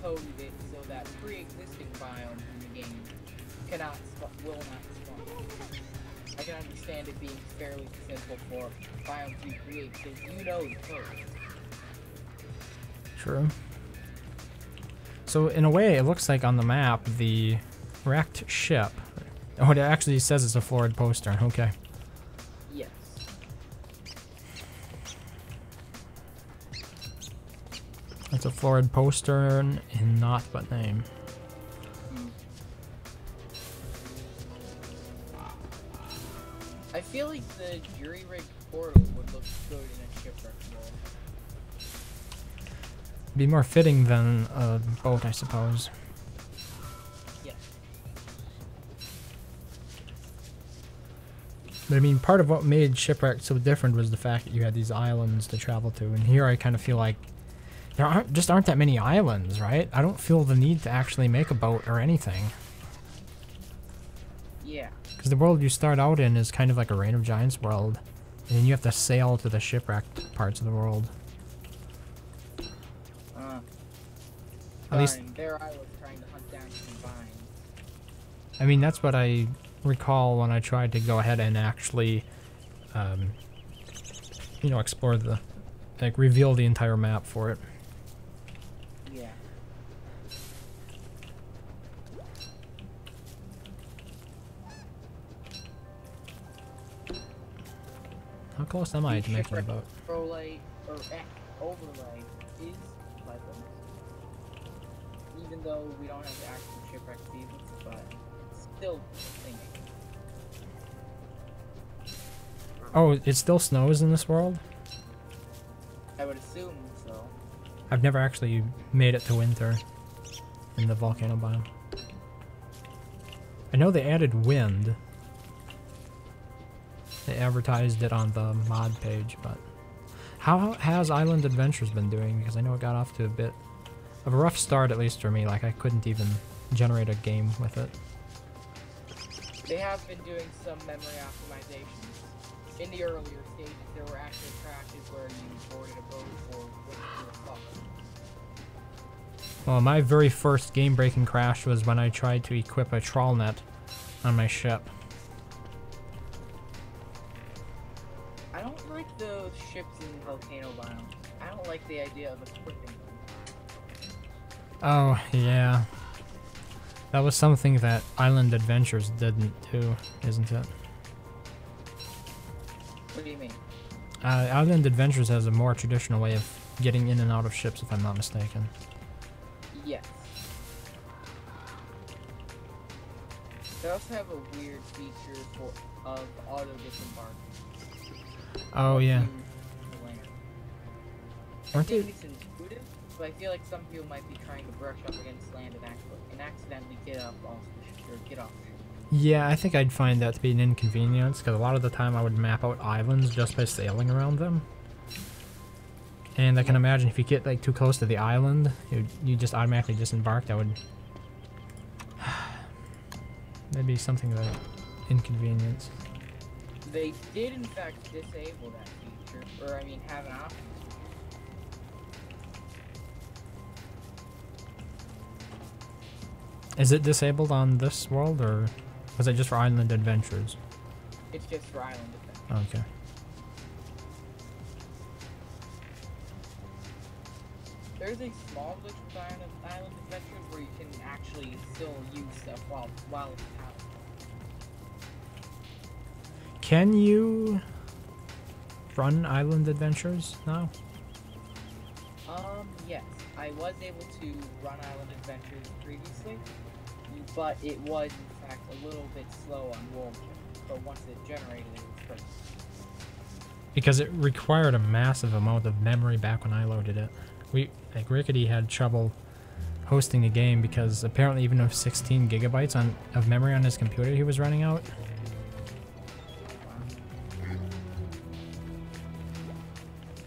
coded it so that pre-existing biomes in the game will not spawn. I can understand it being fairly simple for biomes to create because you know the code. True. So in a way, it looks like on the map, the wrecked ship... Oh, it actually says it's a florid poster. Okay. Yes. It's a florid poster in naught but name. I feel like the jury-rigged portal would look good in a shipwrecked world. Be more fitting than a boat, I suppose. Yes. But I mean, part of what made Shipwrecked so different was the fact that you had these islands to travel to, and here I kind of feel like there aren't that many islands, right? I don't feel the need to actually make a boat or anything. Yeah. Because the world you start out in is kind of like a Reign of Giants world, and then you have to sail to the shipwrecked parts of the world. At least there I was trying to hunt down some vines. I mean, that's what I recall when I tried to go ahead and actually, you know, explore the, like, reveal the entire map for it. Yeah. How close am I to making a boat? Overlay is pleasant. Even though we don't have the actual shipwreck seasons, but it's still thinking. Oh, it still snows in this world? I would assume so. I've never actually made it to winter in the volcano biome. I know they added wind. They advertised it on the mod page, but how has Island Adventures been doing? Because I know it got off to a bit of a rough start, at least for me. Like, I couldn't even generate a game with it. They have been doing some memory optimizations. In the earlier stages, there were actually crashes where you boarded a boat or went through a fog. Well, my very first game-breaking crash was when I tried to equip a trawl net on my ship. I don't like the ships in Volcano biome. I don't like the idea of equipping them. Oh, yeah. That was something that Island Adventures didn't do, isn't it? What do you mean? Island Adventures has a more traditional way of getting in and out of ships, if I'm not mistaken. Yes. They also have a weird feature of auto disembark. Oh, yeah. I think it's intuitive, but I feel like some people might be trying to brush up against land and accidentally get off the ship. Yeah, I think I'd find that to be an inconvenience, because a lot of the time I would map out islands just by sailing around them. And I can imagine if you get like too close to the island, you just automatically disembark. That would... that'd be something that inconvenience. They did in fact disable that feature, or I mean have an option. Is it disabled on this world, or was it just for Island Adventures? It's just for Island Adventures. Okay. There's a small glitch with Island Adventures where you can actually still use stuff while it's out. Can you run Island Adventures now? Yes. I was able to run Island Adventures previously, but it was in fact a little bit slow on World Gym. But once it generated, it was great. Because it required a massive amount of memory back when I loaded it. Like Rickety had trouble hosting the game because apparently even with 16 gigabytes of memory on his computer he was running out.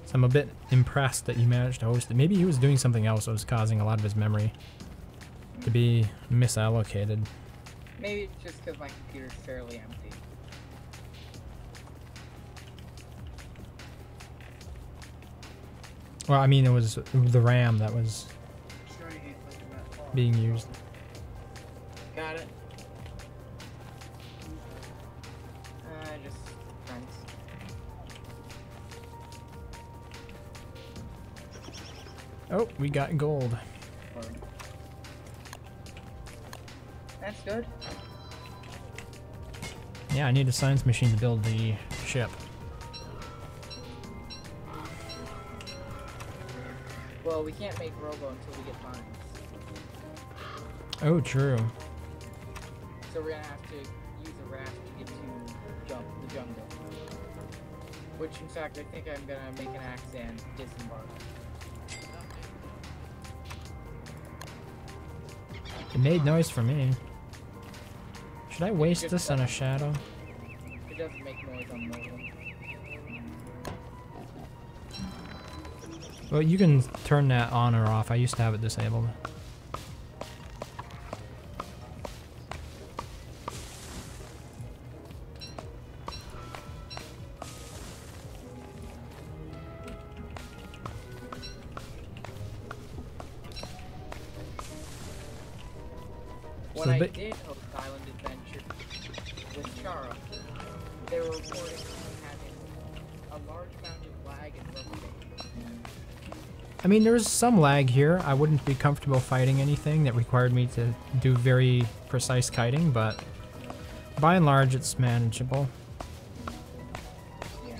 So I'm a bit impressed that you managed to host it. Maybe he was doing something else that was causing a lot of his memory to be misallocated. Maybe it's just because my computer's fairly empty. Well, I mean, it was the RAM that was... being used. Got it. Just thanks. Oh, we got gold. That's good. Yeah, I need a science machine to build the ship. Well, we can't make robo until we get mines. Oh, true. So we're gonna have to use a raft to get to the jungle. Which, in fact, I think I'm gonna make an axe and disembark. It made noise for me. Should I waste this on a shadow? It doesn't make noise on mobile. Well, you can turn that on or off. I used to have it disabled. When I did host Island Adventure with Chara, they were reporting having a large amount of lag and rubber. I mean, there's some lag here. I wouldn't be comfortable fighting anything that required me to do very precise kiting, but by and large, it's manageable. Yeah.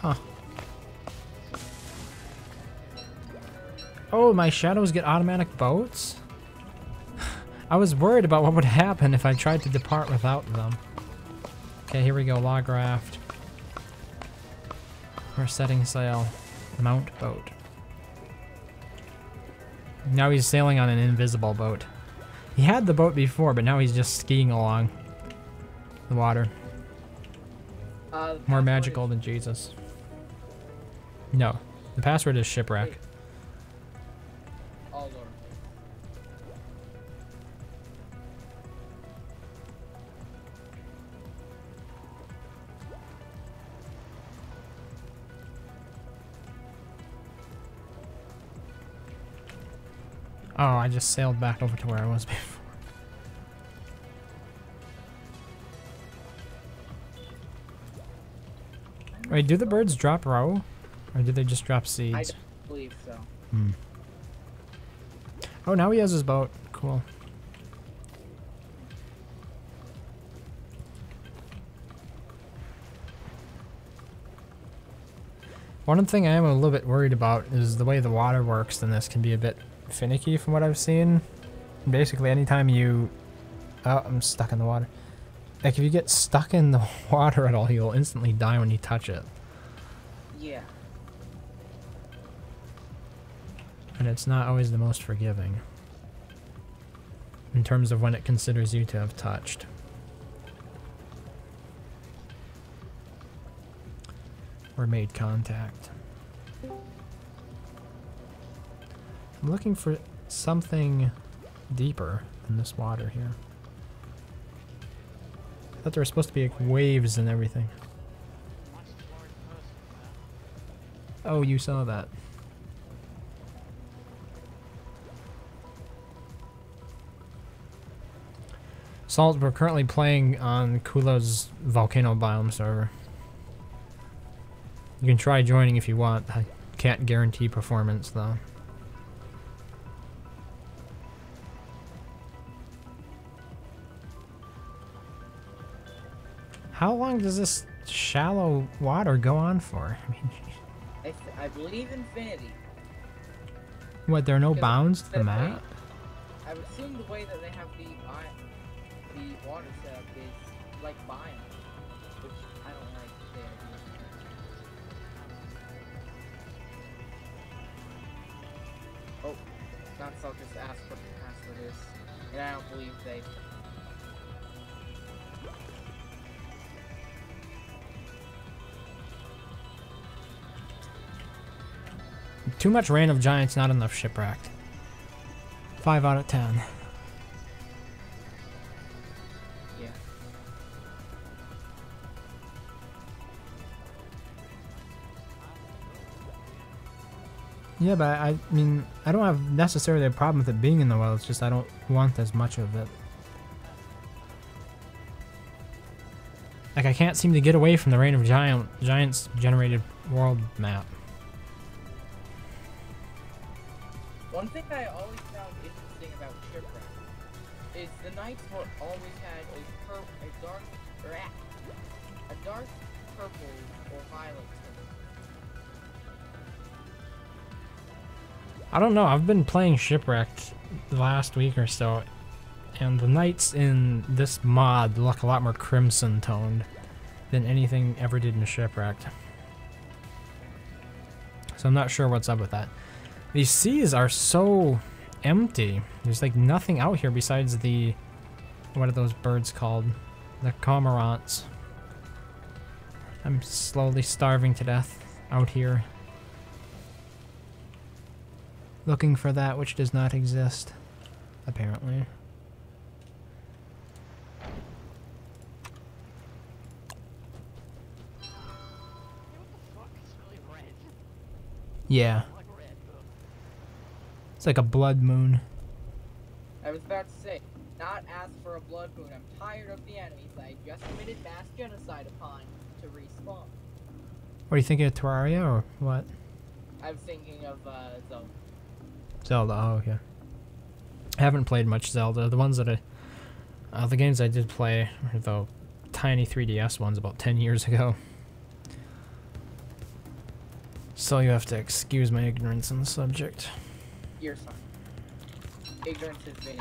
Huh. Oh, my shadows get automatic boats? I was worried about what would happen if I tried to depart without them. Okay, here we go, log raft. We're setting sail. Mount boat. Now he's sailing on an invisible boat. He had the boat before, but now he's just skiing along the water. More magical than Jesus. No, the password is Shipwrecked. All over. Oh, I just sailed back over to where I was before. Wait, do the birds drop roe? Or do they just drop seeds? I don't believe so. Hmm. Oh, now he has his boat. Cool. One thing I am a little bit worried about is the way the water works in this can be a bit finicky from what I've seen. Basically, anytime you... Oh, I'm stuck in the water. Like, if you get stuck in the water at all, you'll instantly die when you touch it. Yeah. And it's not always the most forgiving. In terms of when it considers you to have touched. Or made contact. I'm looking for something deeper than this water here. I thought there were supposed to be like waves and everything. Oh, you saw that. Salt, we're currently playing on Kulo's Volcano Biome server. You can try joining if you want. I can't guarantee performance though. How long does this shallow water go on for? I mean, I believe infinity. what, there are no Because bounds to the the map? way- I would assume the way that they have the water set up is like Biome, which I don't like the idea. Not so just ask what the password is. And I don't believe they... Too much Reign of Giants, not enough Shipwrecked. 5 out of 10. Yeah. Yeah, but I mean, I don't have necessarily a problem with it being in the world, it's just I don't want as much of it. Like, I can't seem to get away from the Reign of Giants generated world map. One thing I always found interesting about Shipwrecked is the Knights always had a dark purple or violet tone. I don't know, I've been playing Shipwrecked the last week or so, and the Knights in this mod look a lot more crimson toned than anything ever did in Shipwrecked. So I'm not sure what's up with that. These seas are so empty. There's like nothing out here besides the... What are those birds called? The cormorants. I'm slowly starving to death out here. Looking for that which does not exist, apparently. Yeah. It's like a blood moon. I was about to say, not ask for a blood moon. I'm tired of the enemies I just committed mass genocide upon to respawn. What are you thinking of, Terraria or what? I was thinking of Zelda. Zelda, oh okay. I haven't played much Zelda. The ones that the games I did play were the tiny 3DS ones about 10 years ago. So you have to excuse my ignorance on the subject. You're fine. Ignorance is been.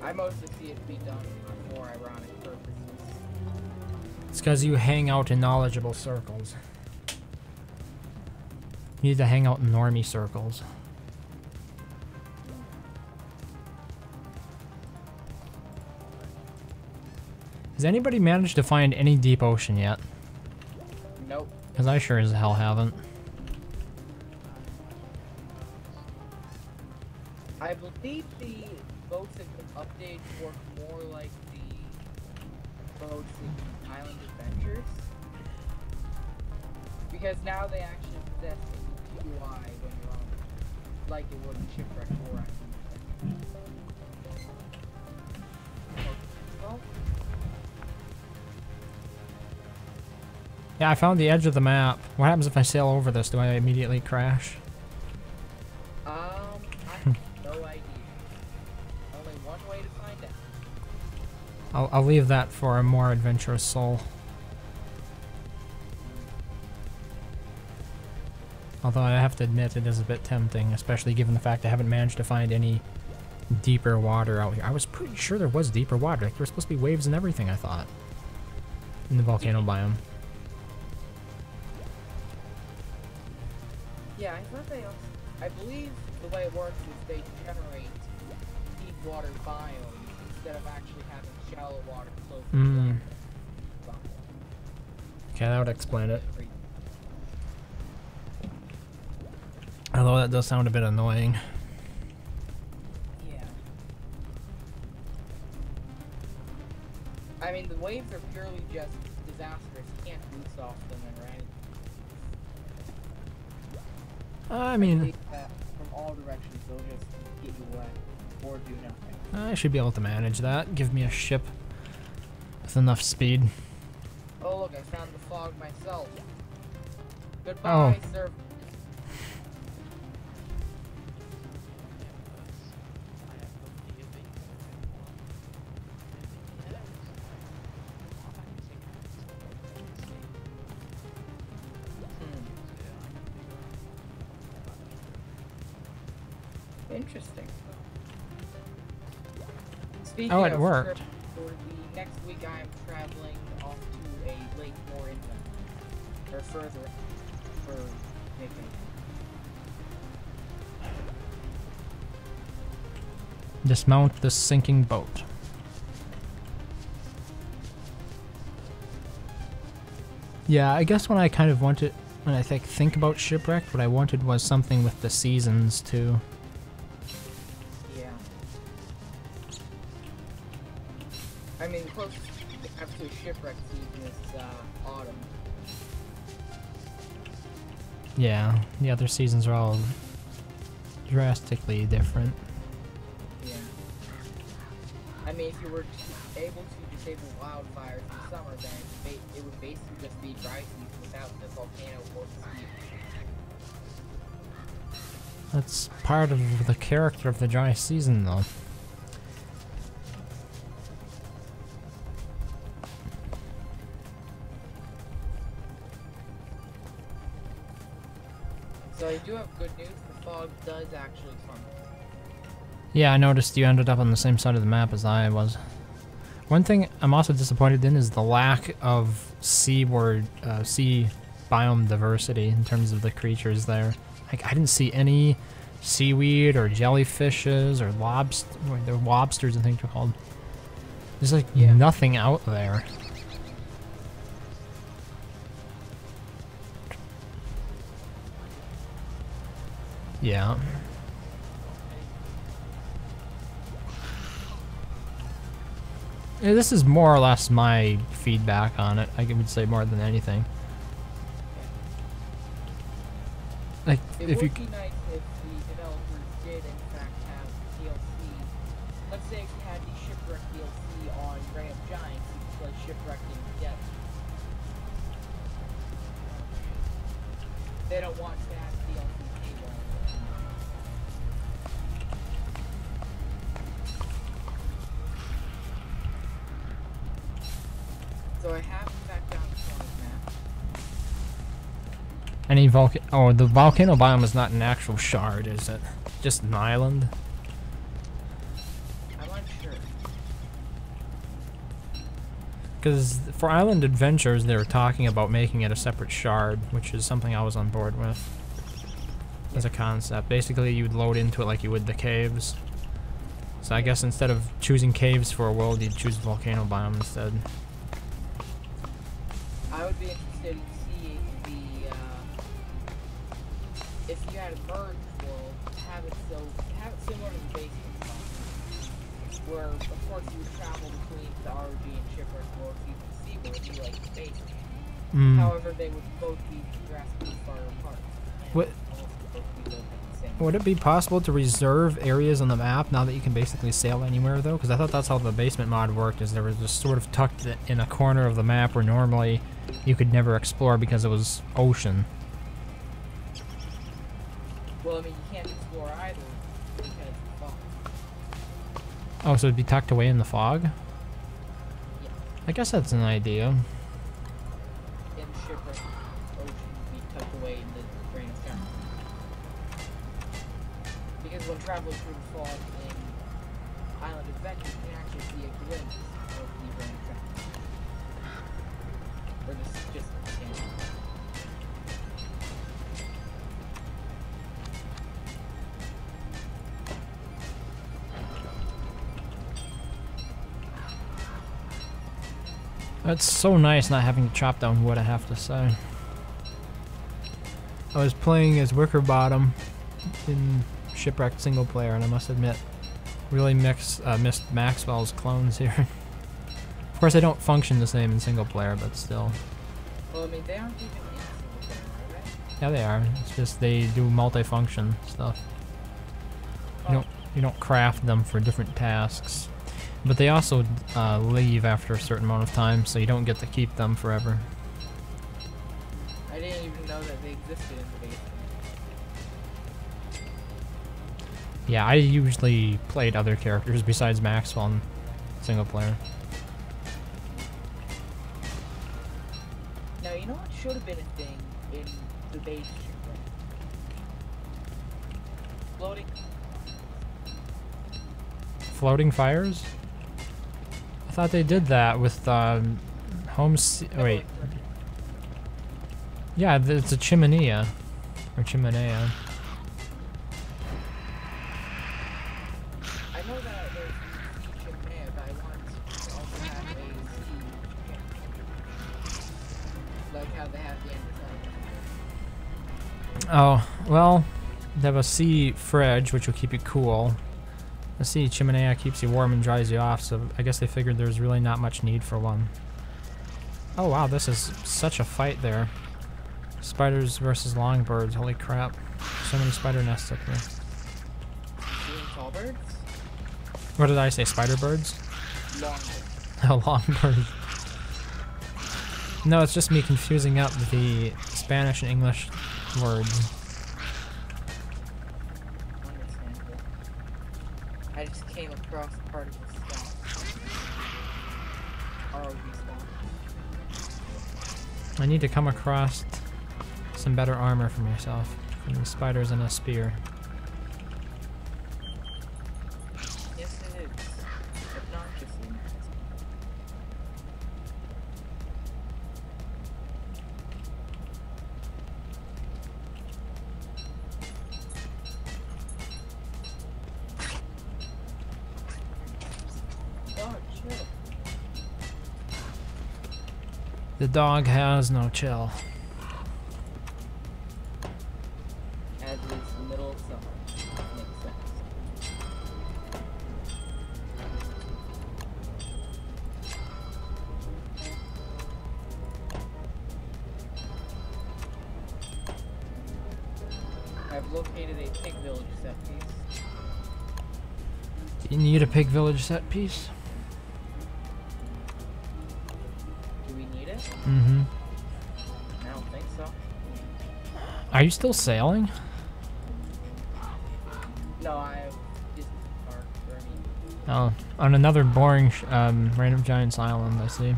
I mostly see it be done for more ironic purposes. It's because you hang out in knowledgeable circles. You need to hang out in normie circles. Has anybody managed to find any deep ocean yet? Nope. Because I sure as hell haven't. I believe the boats have been updated to work more like the boats in Island Adventures. Because now they actually possess a UI when you're on, like it would in Shipwrecked or Island Adventures. Well, Yeah, I found the edge of the map. What happens if I sail over this? Do I immediately crash? I have no idea. Only one way to find out. I'll leave that for a more adventurous soul. Although I have to admit it is a bit tempting, especially given the fact I haven't managed to find any deeper water out here. I was pretty sure there was deeper water. Like, there were supposed to be waves and everything, I thought. In the volcano biome. Yeah, I thought they also, I believe the way it works is they generate deep water biomes instead of actually having shallow water close to the biome. Okay, that would explain it. Although that does sound a bit annoying. Yeah. I mean, the waves are purely just disastrous. You can't boost off them, right? I mean, from all directions, they'll just get you wet or do nothing. I should be able to manage that. Give me a ship with enough speed. Oh look, I found the fog myself. Goodbye, sir. Interesting. Speaking Oh, it of worked. trip, for the next week I am traveling off to a lake more inland, or further, for vacation. Dismount the sinking boat. Yeah, I guess when I kind of wanted, when I think about Shipwrecked, what I wanted was something with the seasons too. Yeah. I mean, the closest up to a shipwreck season is autumn. Yeah, the other seasons are all drastically different. Yeah. I mean, if you were able to disable wildfires in summer, then it would basically just be dry season without the volcano or sea. That's part of the character of the dry season, though. So I do have good news. The fog does actually come. Yeah, I noticed you ended up on the same side of the map as I was. One thing I'm also disappointed in is the lack of sea biome diversity in terms of the creatures there. Like, I didn't see any seaweed or jellyfishes or lobsters, I think they're called. There's like nothing out there. Yeah. Yeah, this is more or less my feedback on it. I would say more than anything. Like, It if you would be nice if the developers did in fact have DLC. Let's say if you had the Shipwreck DLC on Reign of Giants, you could play Shipwrecked in depth. They don't want to have DLC table. So I have in fact down the point map. any the volcano biome is not an actual shard, is it? Just an island? I'm unsure. Because for Island Adventures, they were talking about making it a separate shard, which is something I was on board with as a concept. Basically, you'd load into it like you would the caves. So I guess instead of choosing caves for a world, you'd choose volcano biome instead. I would be interested in seeing the if you had a merged world, have it similar to the basement spot, where of course you would travel between the ROG and Shipwreck worlds, you can see where it'd be like the basement. However, they would both be drastically far apart. Would it be possible to reserve areas on the map now that you can basically sail anywhere, though? Because I thought that's how the basement mod worked, is there was just sort of tucked in a corner of the map where normally you could never explore because it was ocean. Well, I mean, you can't explore either because of the fog. Oh, so it'd be tucked away in the fog? Yeah. I guess that's an idea. In the Shipwreck, ocean would be tucked away in the Reign of Giants. Because when traveling through the fog in Island Adventure, you can actually see a glimpse of the Reign of Giants. Or just It's so nice not having to chop down wood, I have to say. I was playing as Wickerbottom in Shipwrecked single player, and I must admit, really missed Maxwell's clones here. Of course, they don't function the same in single player, but still. well, I mean, they aren't even in single player, are they? Yeah, they are. It's just they do multi-function stuff. You don't craft them for different tasks. But they also leave after a certain amount of time, so you don't get to keep them forever. I didn't even know that they existed in the basement. Yeah, I usually played other characters besides Maxwell in single player. Now, you know what should have been a thing in the base Shipwreck? Floating. Floating fires? I thought they did that with wait. Yeah, it's a chimenea. Or chimenea. I know that there's chimenea, but I want to also have a like how they have the end. Oh, well, they have a sea fridge, which will keep you cool. The sea chimenea keeps you warm and dries you off, so I guess they figured there's really not much need for one. Oh wow, this is such a fight there. Spiders versus longbirds, holy crap. So many spider nests up here. Tall birds? What did I say, spider birds? Longbirds. Oh, longbirds. No, it's just me confusing up the Spanish and English words. Understandable. I just came across part of the swamp. ROV swamp. I need to come across some better armor for myself. From the spiders and a spear. Yes, it is. Obnoxiously nice. Oh, chill. The dog has no chill. As is the middle of summer. Makes sense. I've located a pig village set piece. You need a pig village set piece? Do we need it? Mm-hmm. I don't think so. Are you still sailing? No, I just parked for me. Oh, on another boring random giants island, I see. Yep.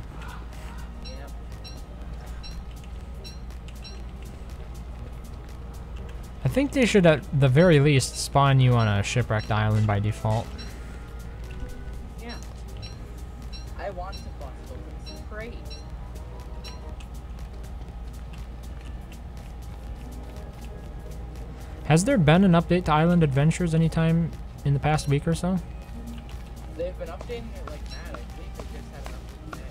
I think they should at the very least spawn you on a shipwrecked island by default. Yeah. I want to bust open some crates. Has there been an update to Island Adventures anytime in the past week or so? They've been updating it like mad. I think they just had an update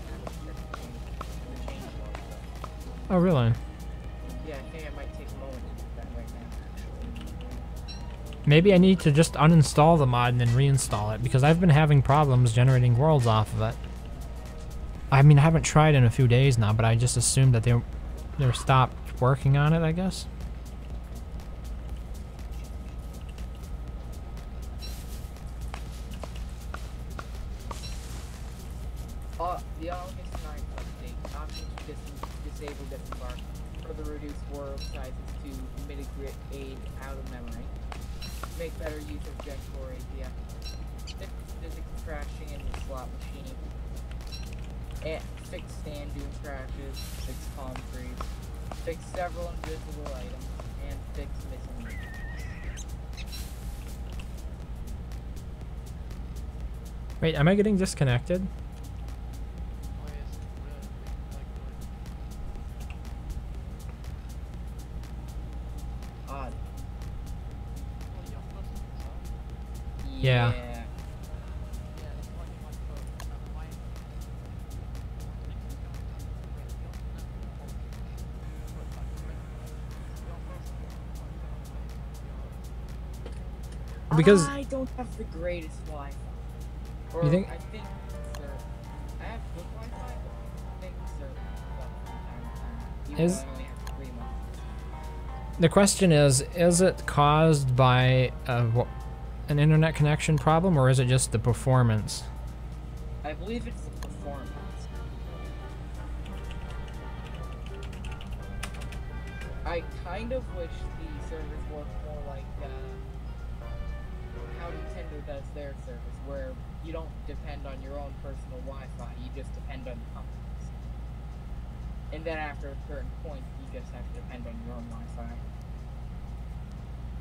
to change one. Oh, really? Yeah, I think I might take a moment to do that right now, actually. Maybe I need to just uninstall the mod and then reinstall it, because I've been having problems generating worlds off of it. I mean, I haven't tried in a few days now, but I just assumed that they're stopped working on it, I guess. The August 9th update. Options to disable disembark. Further reduce world sizes to mitigate out of memory. Make better use of jet core API. Fix physics crashing in the slot machine. And fix sand dune crashes. Fix palm trees. Fix several invisible items. And fix missing items. Wait, am I getting disconnected? Odd. Yeah. Because I don't have the greatest Wi-Fi. Or you think? I think so. I have good Wi-Fi, but I think so. Even Is though I only have 3 months. the question is it caused by an internet connection problem, or is it just the performance? I believe it's the performance. I kind of wish the servers worked more like how Nintendo does their service, where you don't depend on your own personal Wi-Fi, you just depend on the company's. And then after a certain point, you just have to depend on your own Wi-Fi.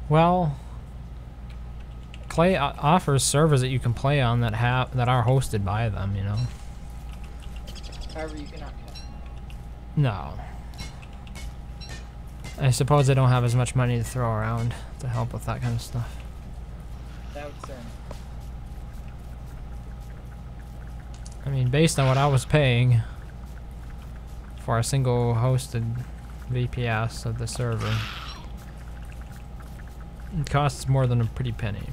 Well, Clay offers servers that you can play on that are hosted by them, you know. However, you cannot cut. No. I suppose I don't have as much money to throw around to help with that kind of stuff. That would serve. I mean, based on what I was paying for a single hosted VPS of the server, it costs more than a pretty penny.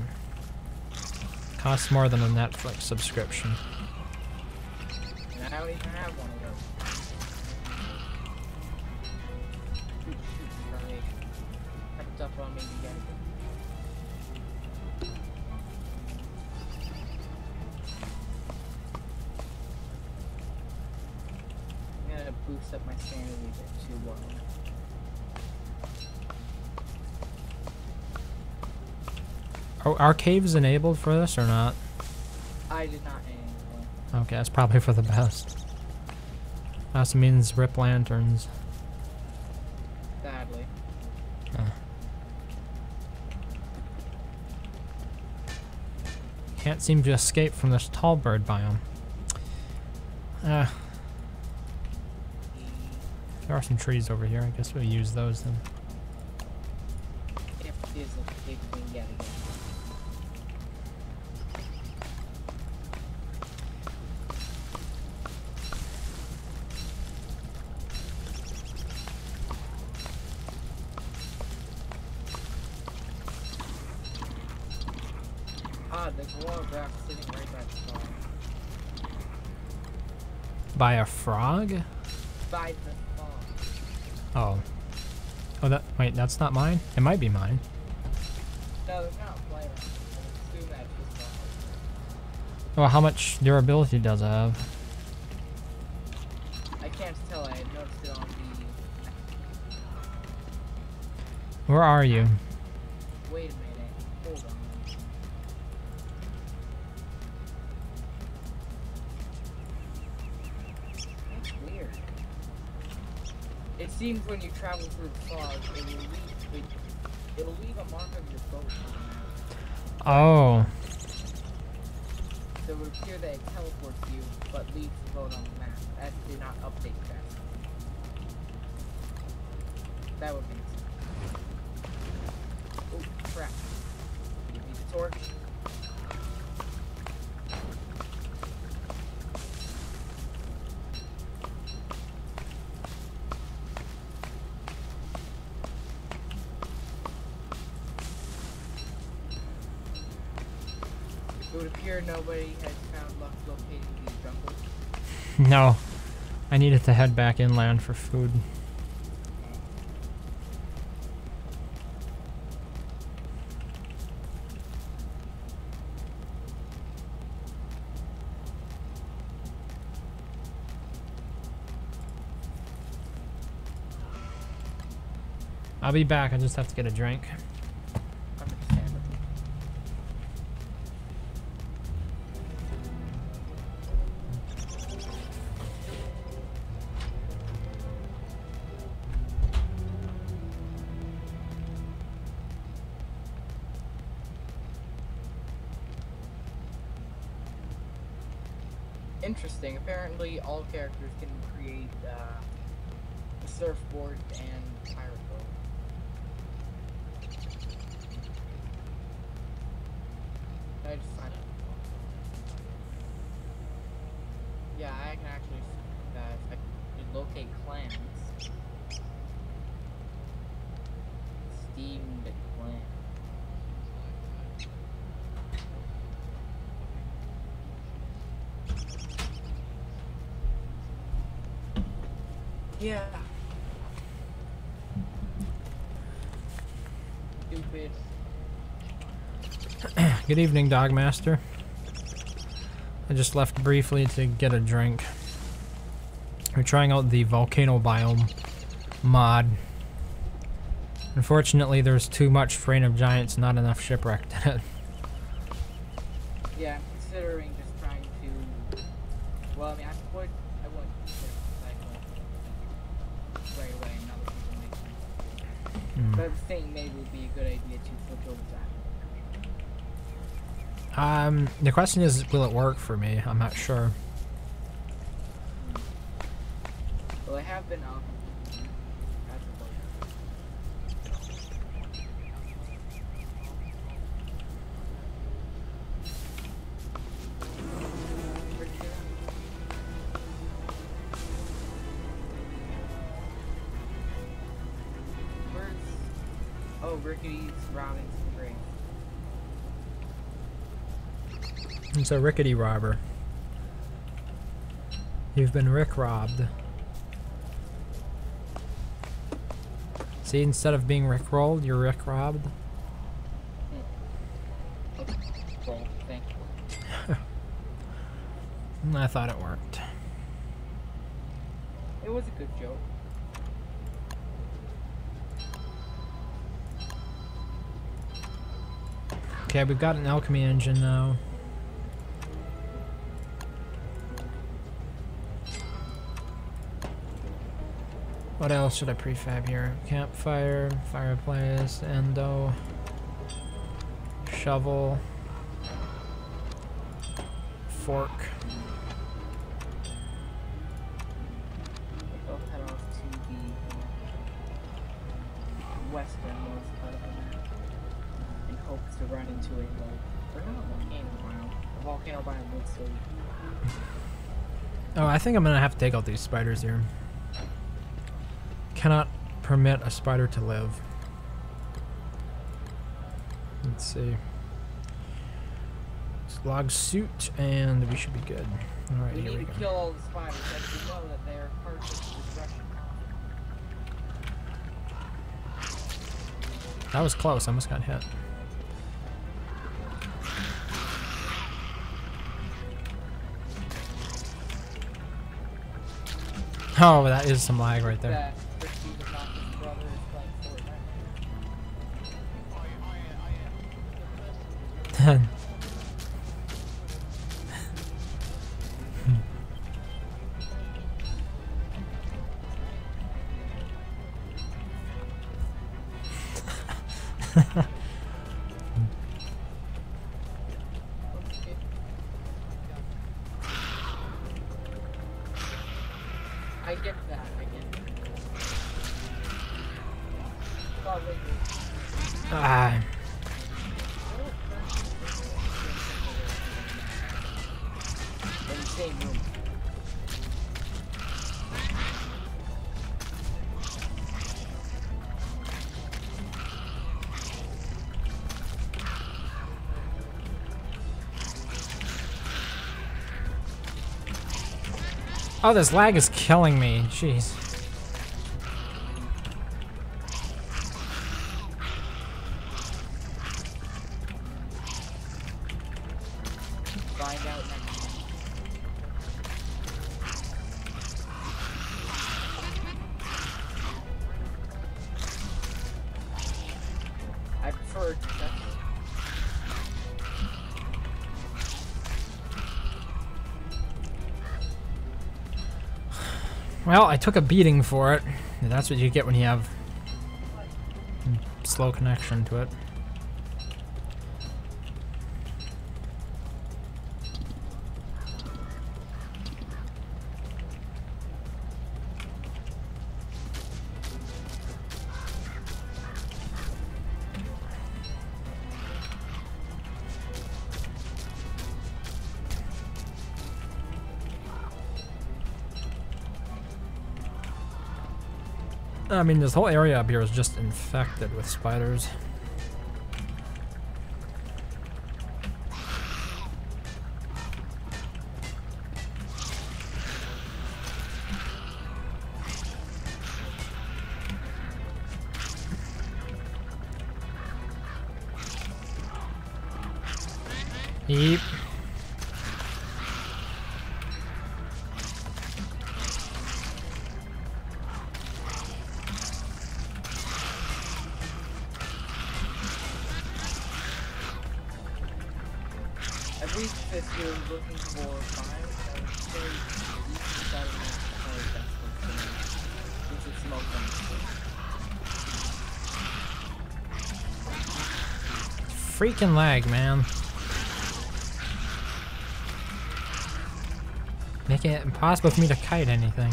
Costs more than a Netflix subscription. And I don't even have one of those. Shoot, right. Crept up on me again. I'm gonna boost up my sanity a bit too well. Oh, are caves enabled for this or not? I did not enable. Okay, that's probably for the best. Also means rip lanterns. Sadly. Can't seem to escape from this tall bird biome. There are some trees over here. I guess we'll use those then. If it is a big thing yet again. Ah, there's a wall of rock sitting right by the spawn. By a frog? By the spawn. Oh. Oh, that. Wait, that's not mine? It might be mine. No, there's not a play on it. I assume that's just spawn. Well, how much durability does it have? I can't tell. I had noticed it on the. Where are you? Wait a minute. Hold on. That's weird. It seems when you travel through fog, it'll leave a mark of your boat on the map. Oh. So it would appear that it teleports you, but leaves the boat on the map. That did not update that. That would make sense. Oh, crap. Give me the torch. It would appear nobody has found luck locating these jungles. No. I needed to head back inland for food. I'll be back. I just have to get a drink. Understandable. Interesting. Apparently, all characters can create a surfboard and pirate boat. I just signed up. Yeah, I can actually I can locate clans. Steamed clan. Yeah. Stupid. Good evening, Dogmaster. I just left briefly to get a drink. We're trying out the Volcano biome mod. Unfortunately, there's too much Reign of Giants, not enough Shipwrecked in it. Yeah, I'm considering just trying to. Well, I mean, I wouldn't consider cycling right away and other people make. But I'm saying maybe it would be a good idea to flip over that. The question is, will it work for me? I'm not sure. have been up. That's a Where's... Oh, Rickety's robbing some graves. It's a rickety robber. You've been rick-robbed. See, instead of being rick-rolled, you're rick-robbed. Roll, thank you. I thought it worked. It was a good joke. Okay, we've got an alchemy engine now. What else should I prefab here? Campfire, fireplace, endo, shovel, fork. I'll head off to the westernmost part of the map in hopes to run into a volcano biome. The volcano biome would still. Oh, I think I'm gonna have to take out these spiders here. Cannot permit a spider to live. Let's see. Log suit, and we should be good. All right, We here we need go. to kill all the spiders, as we know that they are part of this Russian conflict. That was close. I almost got hit. Oh, that is some lag right there. That Christy the Knockers brother is playing Fortnite. I get that, I get that. Oh, wait, wait. Ah. In the same room. Oh, this lag is killing me. Jeez. Find out next time. I prefer that. Well, I took a beating for it. That's what you get when you have slow connection to it. I mean, this whole area up here is just infected with spiders. Yep. I've reached this here looking for biomes that would carry the east side of the map to hard depths since it's smoke on the street. Freaking lag, man. Making it impossible for me to kite anything.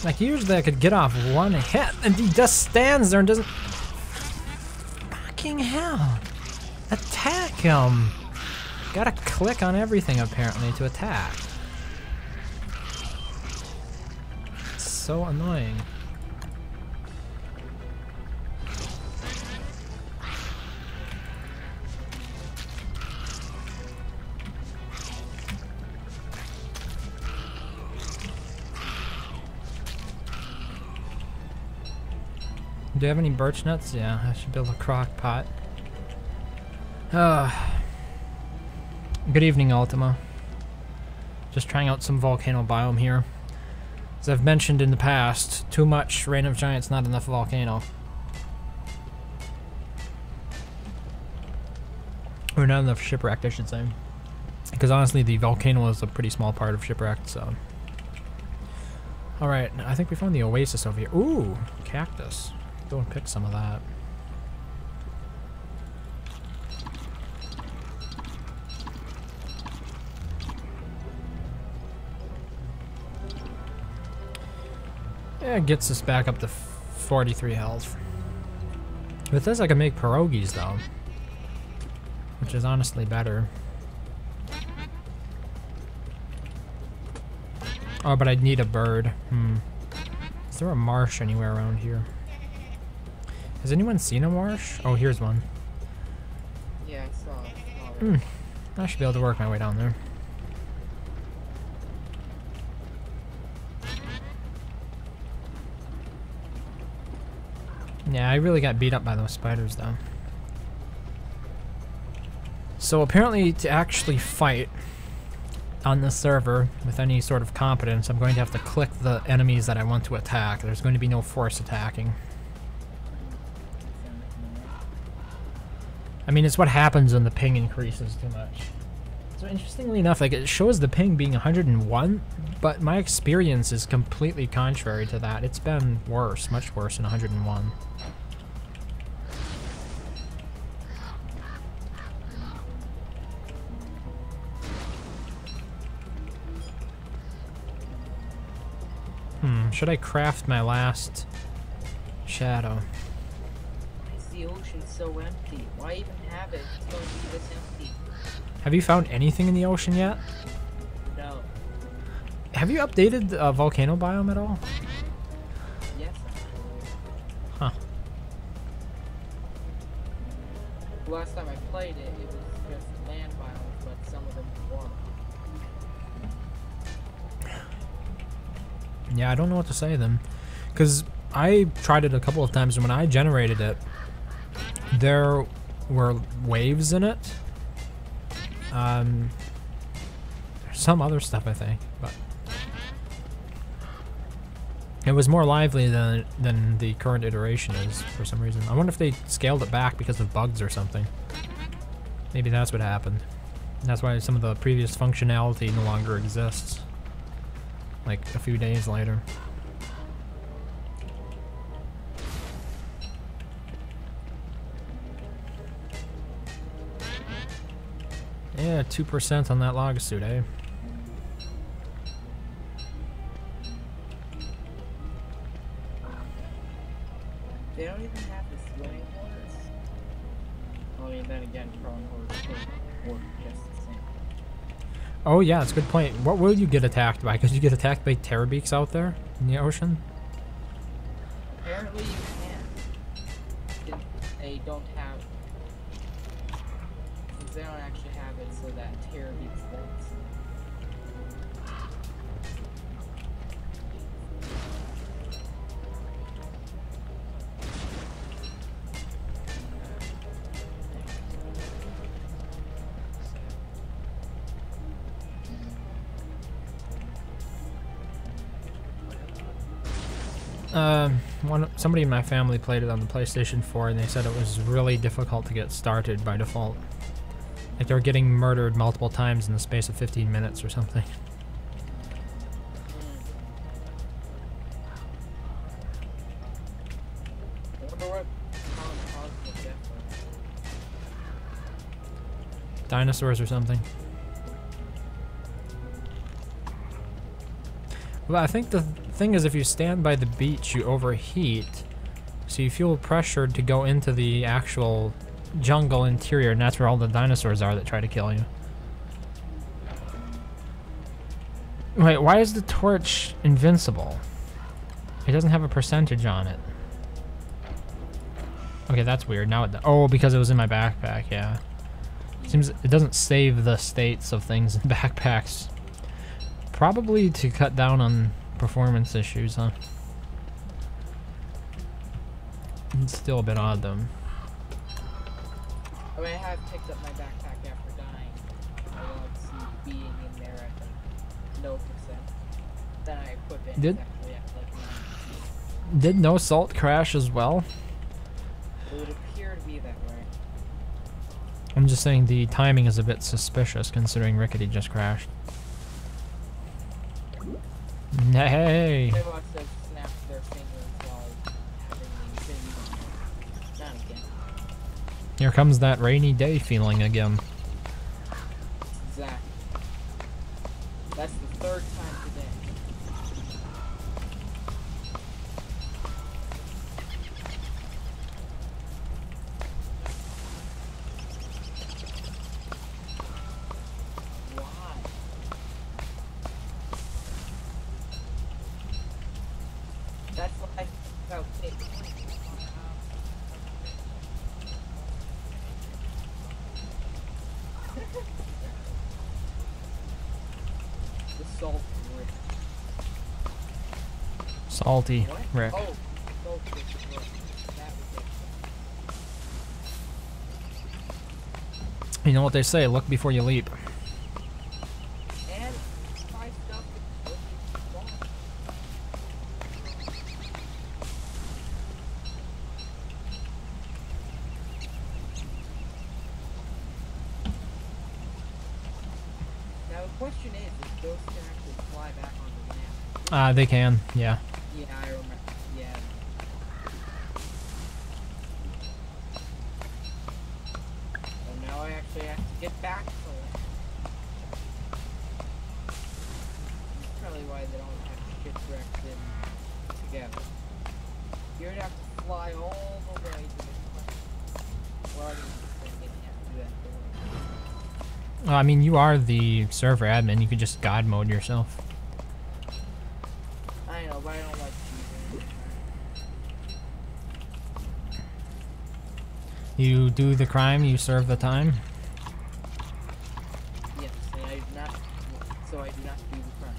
Like, usually I could get off one hit, and he just stands there and doesn't... Fucking hell. Attack him. Gotta click on everything, apparently, to attack. It's so annoying. Do you have any birch nuts? Yeah, I should build a crock pot. Good evening, Ultima. Just trying out some volcano biome here. As I've mentioned in the past, too much Reign of Giants, not enough volcano. Or not enough Shipwrecked, I should say. Because honestly, the volcano is a pretty small part of Shipwrecked, so... Alright, I think we found the oasis over here. Ooh, cactus. Go and pick some of that. Yeah, it gets us back up to 43 health. With this I can make pierogies though, which is honestly better. Oh, but I'd need a bird. Is there a marsh anywhere around here? Has anyone seen a marsh? Oh, here's one. Yeah, I saw it. I should be able to work my way down there. Yeah, I really got beat up by those spiders, though. So apparently, to actually fight on this server with any sort of competence, I'm going to have to click the enemies that I want to attack. There's going to be no force attacking. I mean, it's what happens when the ping increases too much. So interestingly enough, like, it shows the ping being 101, but my experience is completely contrary to that. It's been worse, much worse than 101. Should I craft my last shadow? The ocean's so empty. Why even have it? It's going to be this empty. Have you found anything in the ocean yet? No. Have you updated the volcano biome at all? Yes. Huh. Last time I played it, it was just land biomes, but some of them were water. Yeah, I don't know what to say then. Because I tried it a couple of times, and when I generated it, there were waves in it. There's some other stuff, I think, but it was more lively than the current iteration is for some reason. I wonder if they scaled it back because of bugs or something. Maybe that's what happened. That's why some of the previous functionality no longer exists. Like a few days later. Yeah, 2% on that log suit, eh? They don't even have the swimming horse. I mean, then again, crawling horse would work just the same. Oh yeah, that's a good point. What will you get attacked by? Because you get attacked by terrorbeaks out there in the ocean? Apparently you can. They don't have... Since they don't actually have it so that terror beats things. Somebody in my family played it on the PlayStation 4 and they said it was really difficult to get started by default. Like they were getting murdered multiple times in the space of 15 minutes or something. I wonder what caused the death. Dinosaurs or something. Well, I think the thing is if you stand by the beach, you overheat. So you feel pressured to go into the actual jungle interior, and that's where all the dinosaurs are that try to kill you. Wait, why is the torch invincible? It doesn't have a percentage on it. Okay, that's weird. Now oh, because it was in my backpack, yeah. Seems it doesn't save the states of things in backpacks. Probably to cut down on performance issues, huh? It's still a bit odd, though. I mean, I have picked up my backpack after dying. I want to see being in there at like no percent. Then I equip it. Did Actually at like 9%. did no salt crash as well? It would appear to be that way. I'm just saying the timing is a bit suspicious considering Rickety just crashed. Hey! They must have snapped their fingers while having the infinity bomb. Not again. Here comes that rainy day feeling again. Exactly. That's the third time today. Why? That's what I think about it. The salt rick. Salty What? Rick. Oh, salt rick. That was it. You know what they say, look before you leap. And buy stuff with salt. Now the question is if those can actually fly back onto land. They can, yeah. Yeah, I remember. Yeah. So now I actually have to get back to land. That's probably why they don't have Shipwrecked in together. You're gonna have to fly all the way to the well, I mean, you didn't have to do that. Well, I mean, you are the server admin. You could just God mode yourself. I know, but I don't like cheating. You do the crime, you serve the time. Yes, and I do not. So I do not do the crime.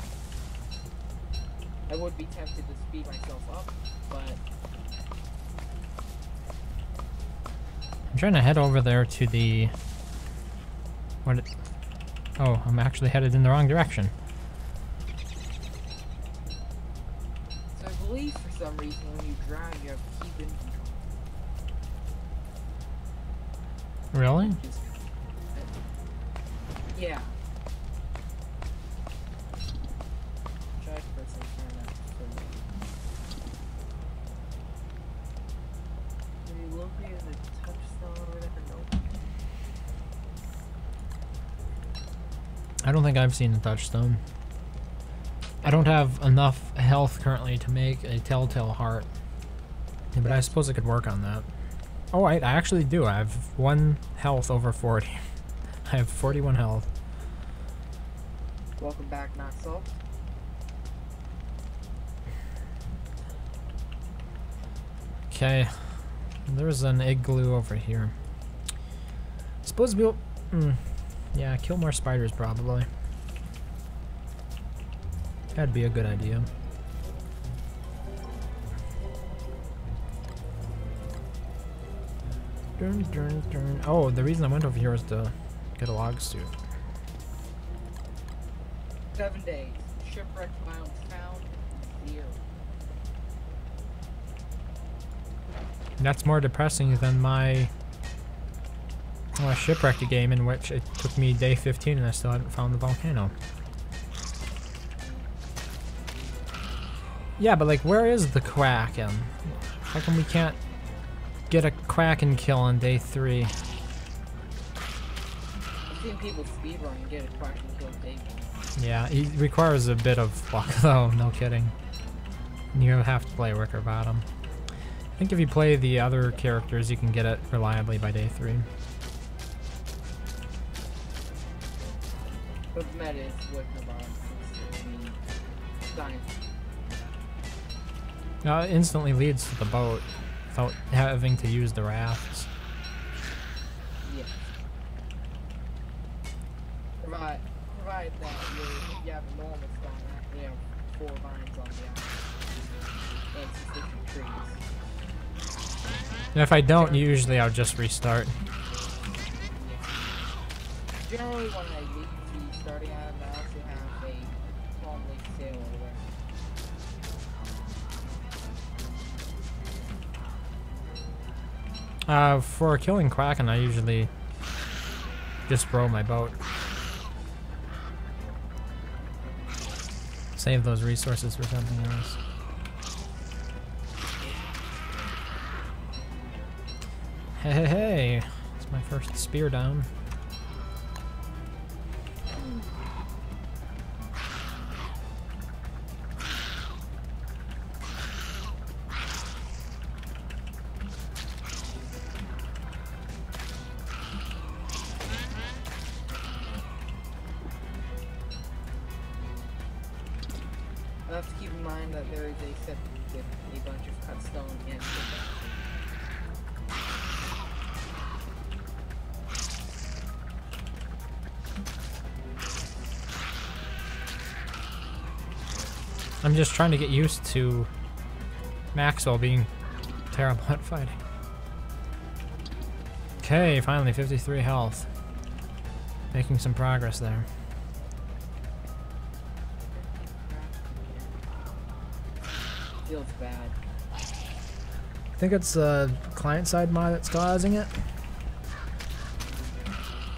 I would be tempted to speed myself up, but I'm trying to head over there to the... Oh, I'm actually headed in the wrong direction. so I believe for some reason when you drown, you have to keep in control. Really? Yeah. Try to put some turn that for Are you looking at the touchstone over there? Nope. I don't think I've seen the touchstone. I don't have enough health currently to make a telltale heart. Yeah, but I suppose I could work on that. Oh, I actually do. I have 1 health over 40. I have 41 health. Welcome back, not salt. Okay. There's an igloo over here. Suppose we'll... yeah, kill more spiders probably. That'd be a good idea. Dun, dun, dun. Oh, the reason I went over here was to get a log suit. 7 days. Shipwrecked biome found. 0. That's more depressing than my Shipwrecked game in which it took me day 15 and I still hadn't found the volcano. Yeah, but like, where is the Kraken? How come we can't get a Kraken kill on day 3? It's seen people speedrun and get a crash and kill day one. Yeah, it requires a bit of luck though, no kidding. You have to play Wicker Bottom. I think if you play the other characters, you can get it reliably by day 3. But the meta is Wicker Bottom. It instantly leads to the boat without having to use the rafts. Yeah. Provide that you have a normal spawn, you have 4 vines on the island and some sticky trees. And if I don't, usually I'll just restart. Yeah. Generally, when I leave the starting island, I also have a Palm Lake sail over there. For killing Kraken, I usually just row my boat. Save those resources for something else. Hey, hey, hey! It's my first spear down. I have to keep in mind that there is a set with a bunch of cut stone and I'm just trying to get used to Maxwell being terrible at fighting. Okay, finally 53 health. Making some progress there. feels bad. I think it's a client-side mod that's causing it.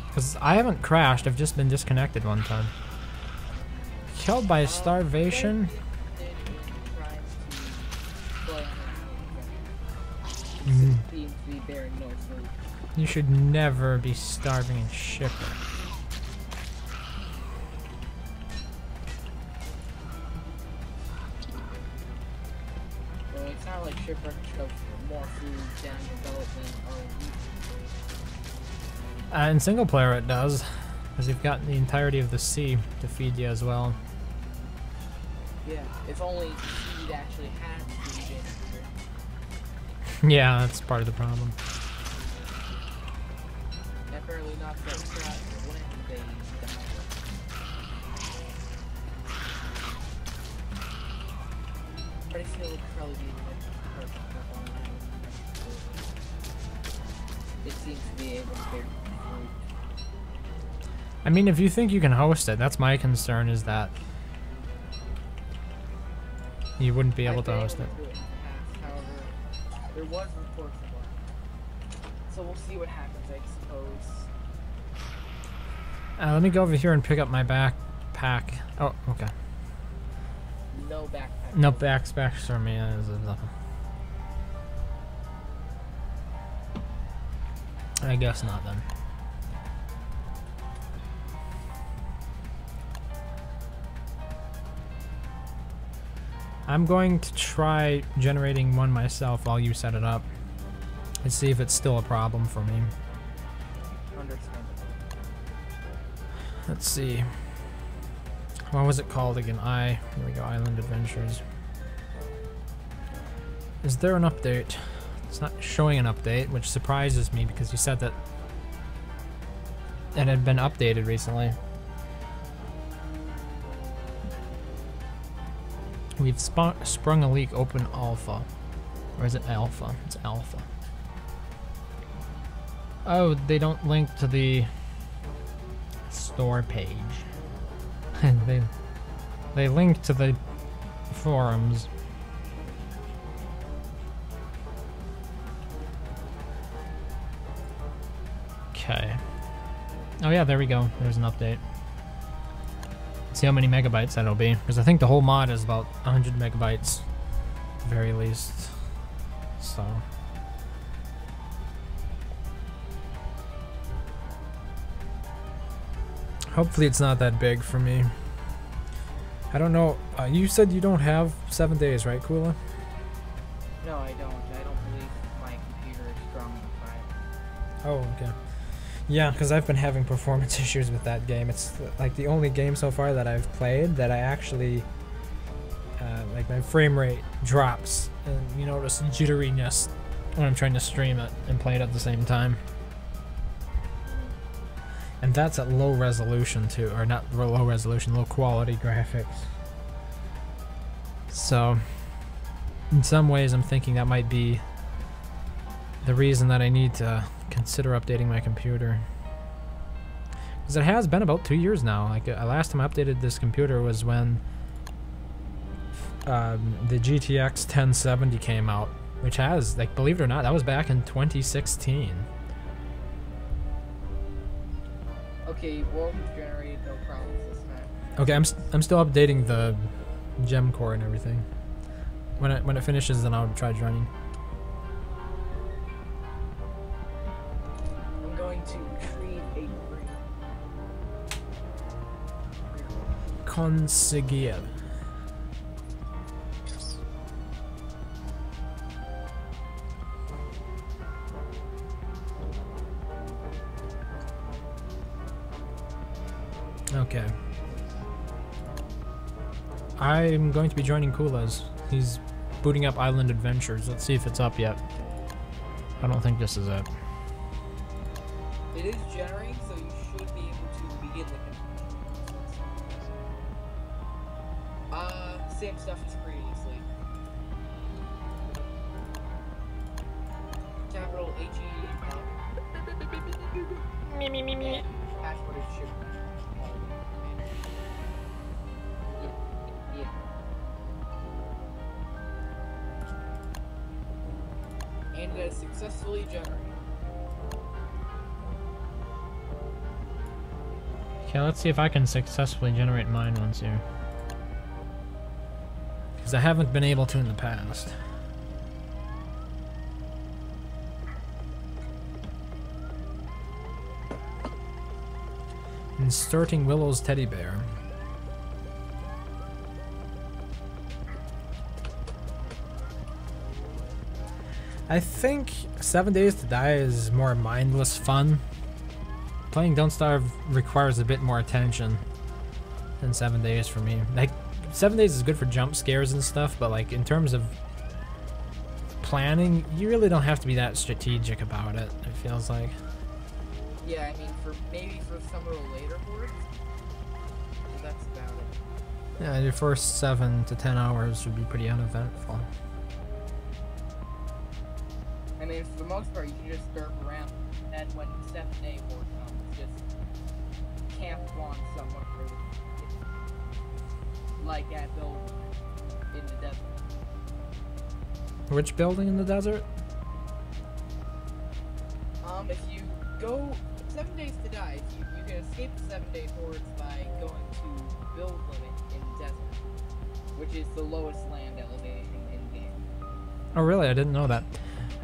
Because I haven't crashed, I've just been disconnected one time. Killed by starvation? You should never be starving in Shipwrecked. Well, it's not like Shipwrecked shoves more food down development or In single player it does, because you've got the entirety of the sea to feed you as well. yeah, if only seed actually had food in it. Yeah, that's part of the problem. That barely knocks out crap when they die. But I feel it would probably be like perfect up on that. It seems to be able to bear fruit. I mean, if you think you can host it, that's my concern, is that you wouldn't be able to host it. However, there was reports of one. So we'll see what happens, I suppose. Let me go over here and pick up my backpack. Oh, okay. No backpack. No backpacks for me. I guess not then. I'm going to try generating one myself while you set it up and see if it's still a problem for me. Understandable. Let's see. What was it called again? Here we go, Island Adventures. Is there an update? It's not showing an update, which surprises me because you said that it had been updated recently. We've sprung a leak, open alpha. Or is it alpha? It's alpha. Oh, they don't link to the store page. they link to the forums. Okay. Oh yeah, there we go. There's an update. See how many megabytes that'll be, because I think the whole mod is about 100 megabytes, at the very least. So. Hopefully it's not that big for me. I don't know. You said you don't have 7 days, right, Kula? No, I don't. I don't believe my computer is strong enough. Oh, okay. Yeah, because I've been having performance issues with that game. It's like the only game so far that I've played that I actually, like my frame rate drops and you notice jitteriness when I'm trying to stream it and play it at the same time. And that's at low resolution too, or not low resolution, low quality graphics. So, in some ways I'm thinking that might be the reason that I need to consider updating my computer. Because it has been about 2 years now. Like, last time I updated this computer was when the GTX 1070 came out, which has, like, believe it or not, that was back in 2016. Okay, world was generated, no problems this time. Okay, I'm still updating the gem core and everything. When it finishes, then I'll try joining. I'm going to retrieve a ring. Conseguir. Okay. I'm going to be joining Kula's. He's booting up Island Adventures. Let's see if it's up yet. I don't think this is it. It is generating, so you should be able to begin the same stuff as previously. Capital H-E. Me. Password is Shipwrecked. And it has successfully generated. Okay, let's see if I can successfully generate mine once here. Because I haven't been able to in the past. Inserting Willow's teddy bear. I think 7 Days to Die is more mindless fun. Playing Don't Starve requires a bit more attention than 7 Days for me. Like, 7 Days is good for jump scares and stuff, but like in terms of planning, you really don't have to be that strategic about it, it feels like. Yeah, I mean, maybe for some of the later boards, that's about it. Yeah, your first 7 to 10 hours would be pretty uneventful. I mean, for the most part, you can just derp around, and when 7-day board comes, just camp on somewhere for like at building in the desert. Which building in the desert? If you go 7 Days to Die, you can escape the 7-day hordes by going to build limit in the desert, which is the lowest land elevation in the game. Oh really? I didn't know that.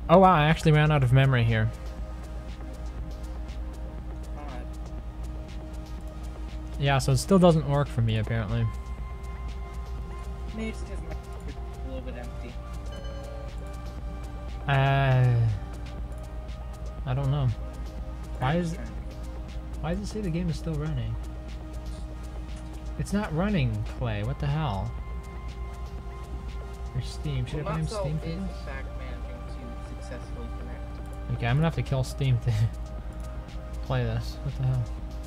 Oh wow, I actually ran out of memory here. Yeah, so it still doesn't work for me apparently. Maybe it's because my is a little bit empty. I don't know. Why does it say the game is still running? It's not running, Clay. What the hell? Or Steam. Should I blame Steam for this? Okay, I'm gonna have to kill Steam to play this. What the hell?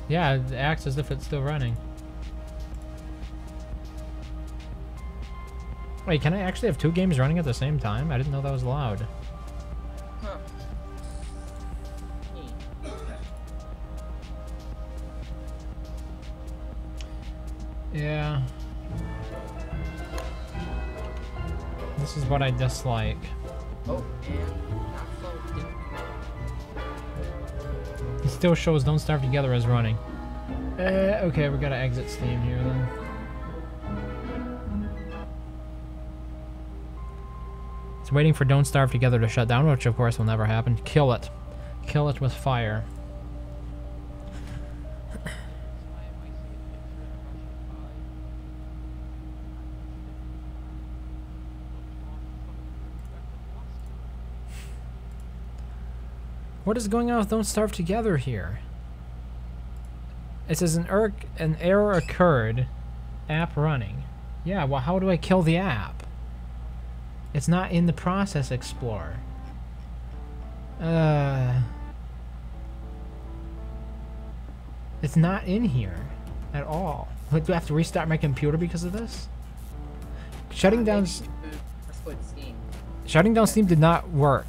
Yeah, it acts as if it's still running. Wait, can I actually have 2 games running at the same time? I didn't know that was allowed. Huh. Yeah. This is what I dislike. Oh, and not so deep. It still shows Don't Starve Together as running. Okay, we gotta exit Steam here then. It's waiting for Don't Starve Together to shut down, which of course will never happen. Kill it. Kill it with fire. What is going on with Don't Starve Together here? It says an error occurred. App running. Yeah, well, how do I kill the app? It's not in the process explorer. It's not in here at all. Like, do I have to restart my computer because of this? Shutting down Steam did not work.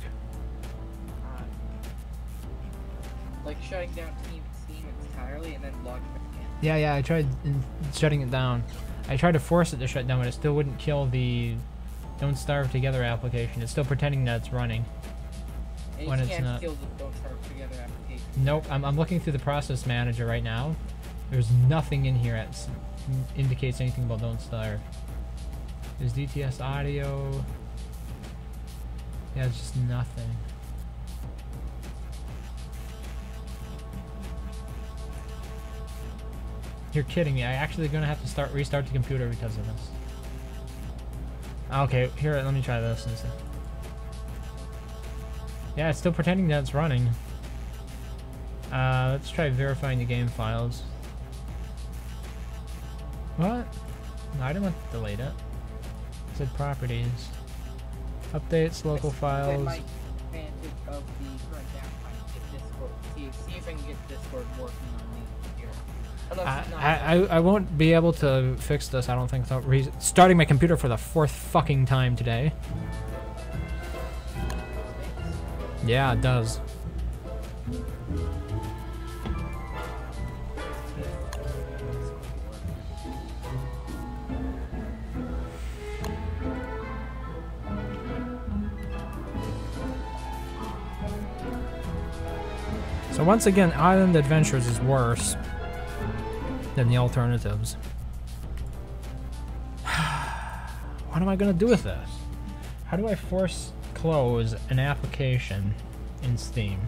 Like shutting down Steam entirely and then logging back in. Yeah, I tried shutting it down. I tried to force it to shut down, but it still wouldn't kill the Don't Starve Together application. It's still pretending that it's running. And when you it's can't not. kill the Don't Starve Together application. Nope, I'm looking through the process manager right now. There's nothing in here that indicates anything about Don't Starve. There's DTS audio. Yeah, it's just nothing. You're kidding me. I actually gonna have to restart the computer because of this. Okay, here, let me try this instead. Yeah, it's still pretending that it's running. Let's try verifying the game files. What? No, I didn't want to delete it. It said properties. Updates, local files. My advantage of the current downtime is Discord. See if I can get Discord working on the computer. I won't be able to fix this, I don't think, without starting my computer for the 4th fucking time today. Yeah, it does. So once again, Island Adventures is worse than the alternatives. What am I gonna do with this? How do I force close an application in Steam?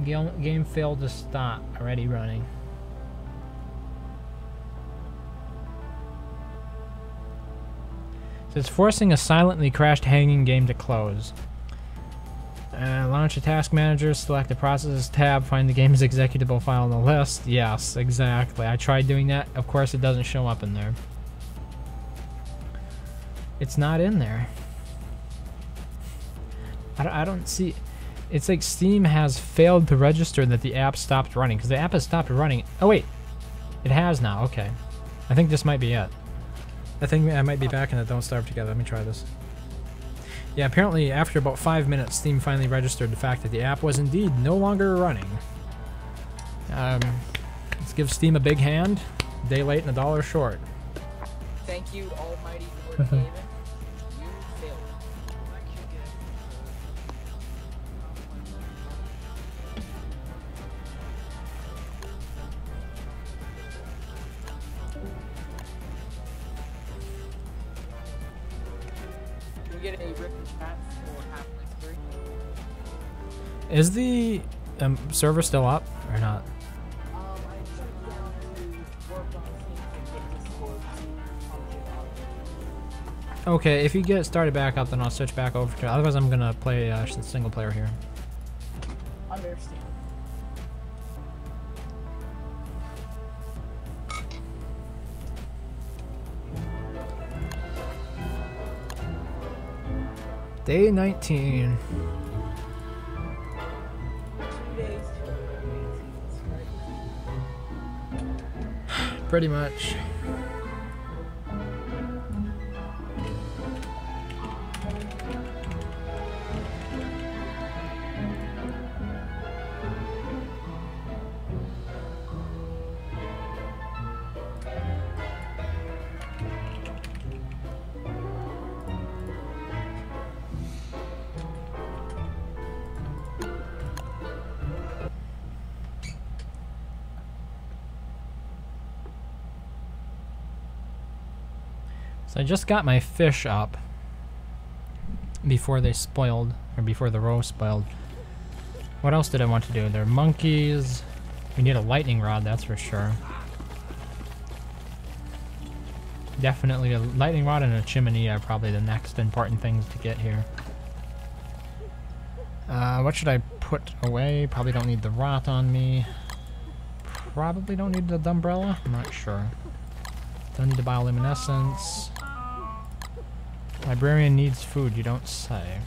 Game failed to stop. Already running. It's forcing a silently crashed hanging game to close. Launch a task manager, select the processes tab, find the game's executable file in the list. Yes, exactly. I tried doing that. Of course, it doesn't show up in there. It's not in there. I don't see... It's like Steam has failed to register that the app stopped running, because the app has stopped running. Oh, wait. It has now. Okay. I think this might be it. I think I might be back in the Don't Starve Together. Let me try this. Yeah, apparently after about 5 minutes, Steam finally registered the fact that the app was indeed no longer running. Let's give Steam a big hand. A day late and $1 short. Thank you, almighty Lord David. You failed. Get a rip and chat for halfway through. Is the server still up or not? I shut it down to work on things and get Discord function out. Okay, if you get started back up, then I'll switch back over to. Otherwise, I'm gonna play single player here. Understand. Day 19. 2 days to Pretty much. So I just got my fish up before they spoiled, or before the roe spoiled. What else did I want to do? There are monkeys. We need a lightning rod, that's for sure. Definitely a lightning rod and a chimney are probably the next important things to get here. What should I put away? Probably don't need the rot on me. Probably don't need the umbrella. I'm not sure. Don't need the bioluminescence. Librarian needs food, you don't say.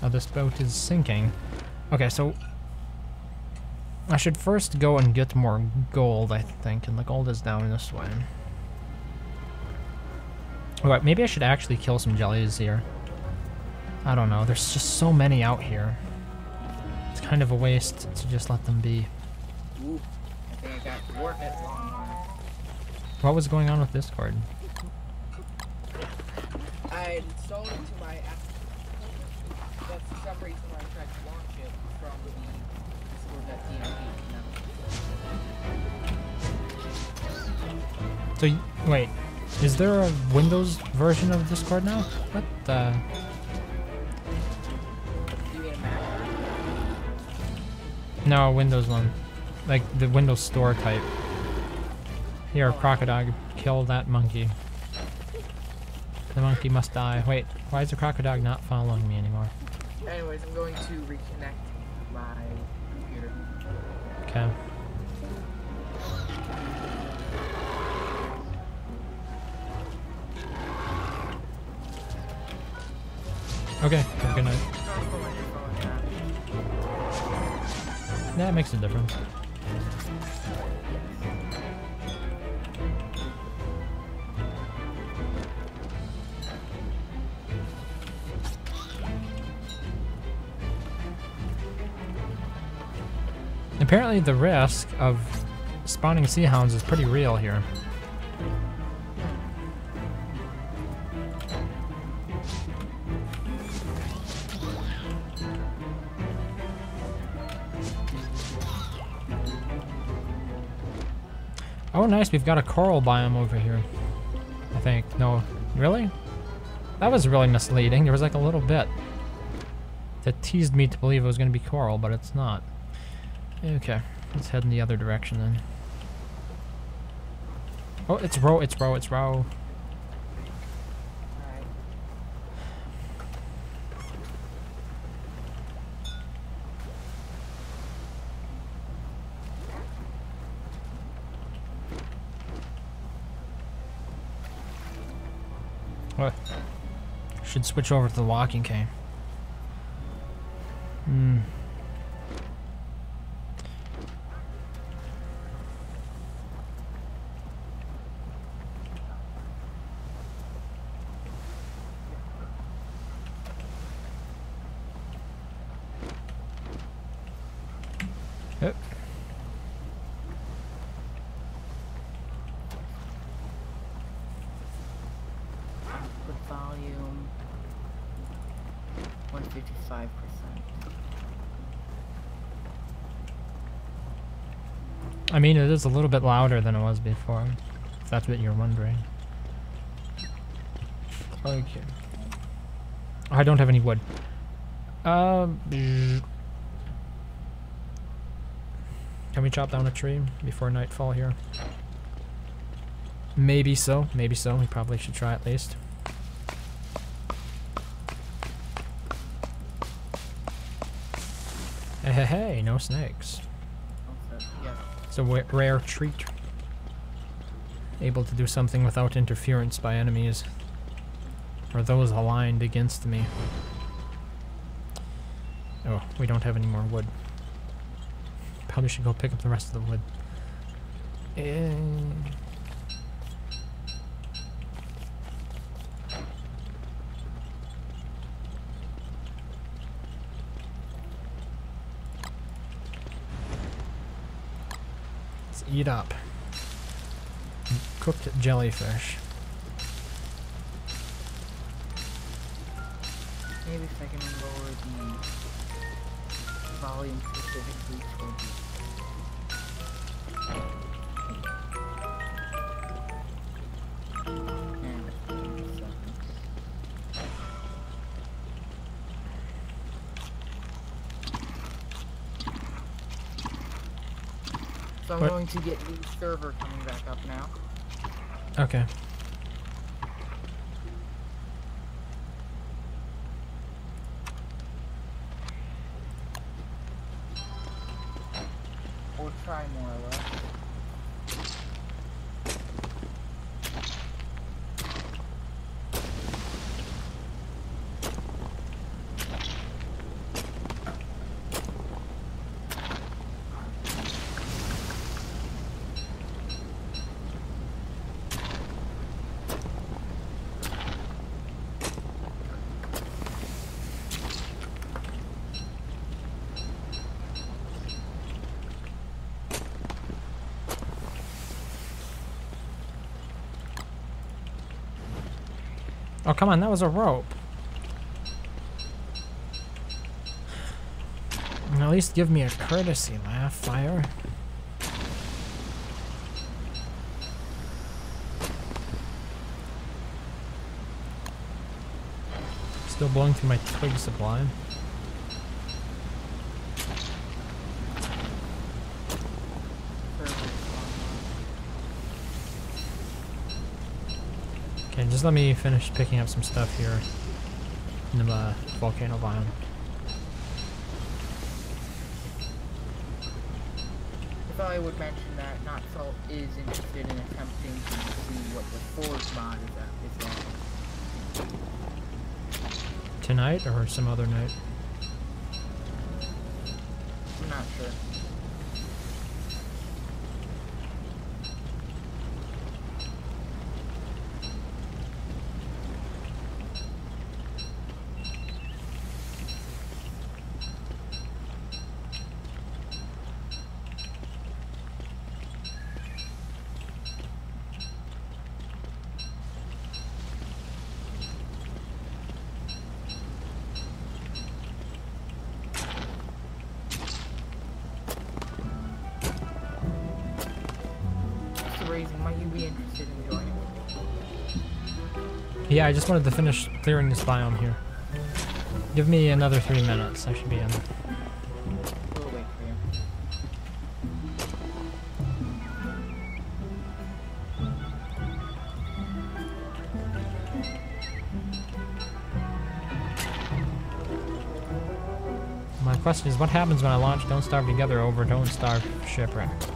Oh, this boat is sinking. Okay, so I should first go and get more gold, I think, and the gold is down this way. Alright, maybe I should actually kill some jellies here. I don't know, there's just so many out here. It's kind of a waste to just let them be. Ooh, I think I got warheads on mine. What was going on with Discord? I installed it to my app, but for some reason when I tried to launch it from the Discord.dmp, So, wait, is there a Windows version of Discord now? What the? you mean a Mac? No, a Windows one. Like the Windows Store type. Here, crocodile, kill that monkey. The monkey must die. Wait, why is the crocodile not following me anymore? Anyways, I'm going to reconnect my computer. Okay. Okay, have a good night. That makes a difference. Apparently the risk of spawning sea hounds is pretty real here. Oh nice, we've got a coral biome over here. I think. No, really? That was really misleading. There was like a little bit that teased me to believe it was going to be coral, but it's not. Okay, let's head in the other direction then. Oh, it's row, it's row, it's row. Alright. What? Should switch over to the walking cane. Yep. Output volume 155%. I mean, it is a little bit louder than it was before, if that's what you're wondering. Okay. I don't have any wood. Can we chop down a tree before nightfall here? Maybe so, maybe so. We probably should try at least. Hey, hey, hey, no snakes. Also, yes. It's a rare treat. Able to do something without interference by enemies. Or those aligned against me. Oh, we don't have any more wood. Probably should go pick up the rest of the wood. Let's eat up. Cooked jellyfish. Maybe if I can lower the volume specifically for the So I'm What? going to get the server coming back up now. Okay. Or try more or less. Oh, come on, that was a rope. At least give me a courtesy laugh, fire. Still blowing through my twig supply. Okay, just let me finish picking up some stuff here in the volcano biome. I thought I would mention that Not Salt is interested in attempting to see what the Forge mod is at. Tonight or some other night? I'm not sure. Might you be interested in joining? Yeah, I just wanted to finish clearing this biome here. Give me another 3 minutes. I should be in. We'll wait for you. My question is, what happens when I launch Don't Starve Together over Don't Starve Shipwrecked?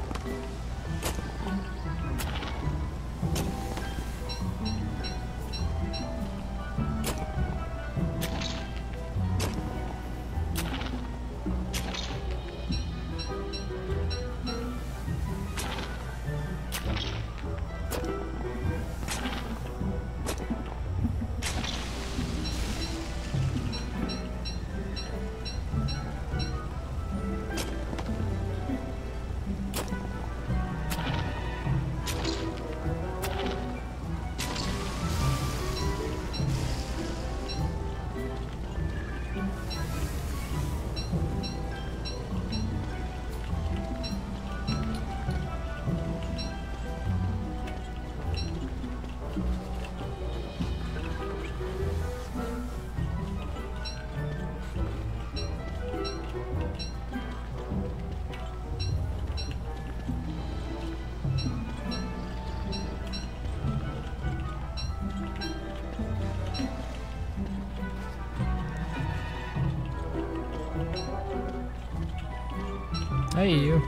Hey, you.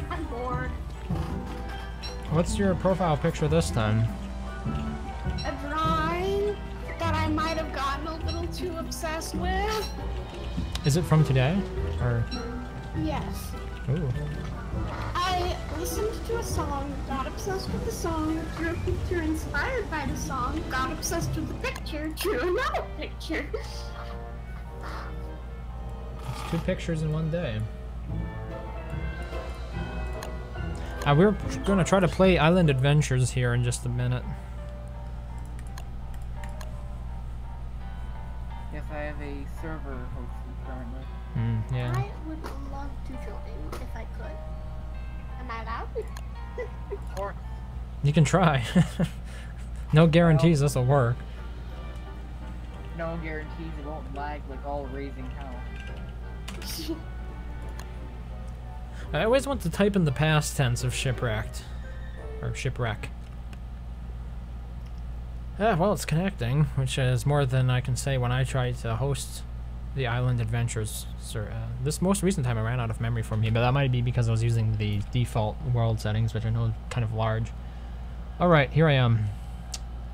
I'm bored. What's your profile picture this time? A drawing that I might have gotten a little too obsessed with. Is it from today? Or... Yes. Ooh. I listened to a song, got obsessed with the song, drew a picture inspired by the song, got obsessed with the picture, drew another picture. It's 2 pictures in one day. We're gonna try to play Island Adventures here in just a minute. Yes, I have a server hosted currently. Yeah. I would love to join if I could. Am I allowed? Of course. You can try. No guarantees this will work. No guarantees it won't lag like all raising hell. I always want to type in the past tense of shipwrecked. Or shipwreck. Well, it's connecting, which is more than I can say when I tried to host the Island Adventures. This most recent time I ran out of memory for me, but that might be because I was using the default world settings, which I know are kind of large. Alright, here I am.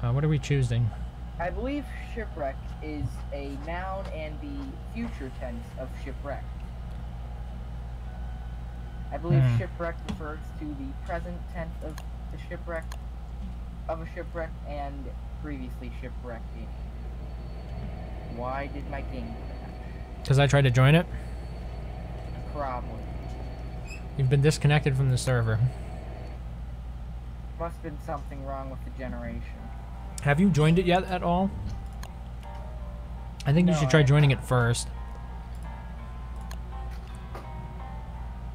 What are we choosing? I believe shipwreck is a noun and the future tense of shipwreck. I believe shipwreck refers to the present tense of the shipwreck of a shipwreck and previously shipwrecking. Why did my game do that? Because I tried to join it? Probably. You've been disconnected from the server. Must have been something wrong with the generation. Have you joined it yet at all? I think you should try joining it first.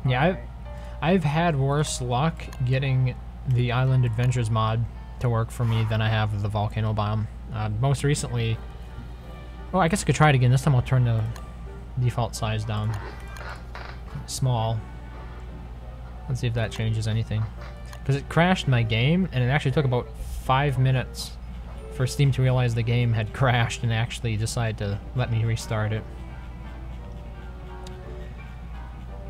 Yeah, I've had worse luck getting the Island Adventures mod to work for me than I have with the Volcano biome. Most recently... Oh, I guess I could try it again. This time I'll turn the default size down. Small. Let's see if that changes anything. Because it crashed my game, and it actually took about 5 minutes for Steam to realize the game had crashed and actually decide to let me restart it.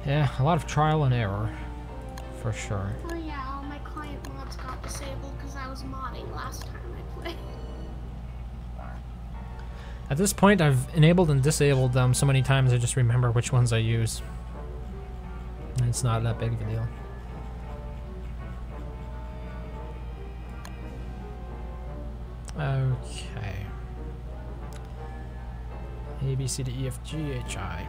Yeah, a lot of trial and error, for sure. Oh yeah, all my client mods got disabled because I was modding last time I played. At this point, I've enabled and disabled them so many times I just remember which ones I use. And it's not that big of a deal. Okay. A, B, C, D, E, F, G, H, I.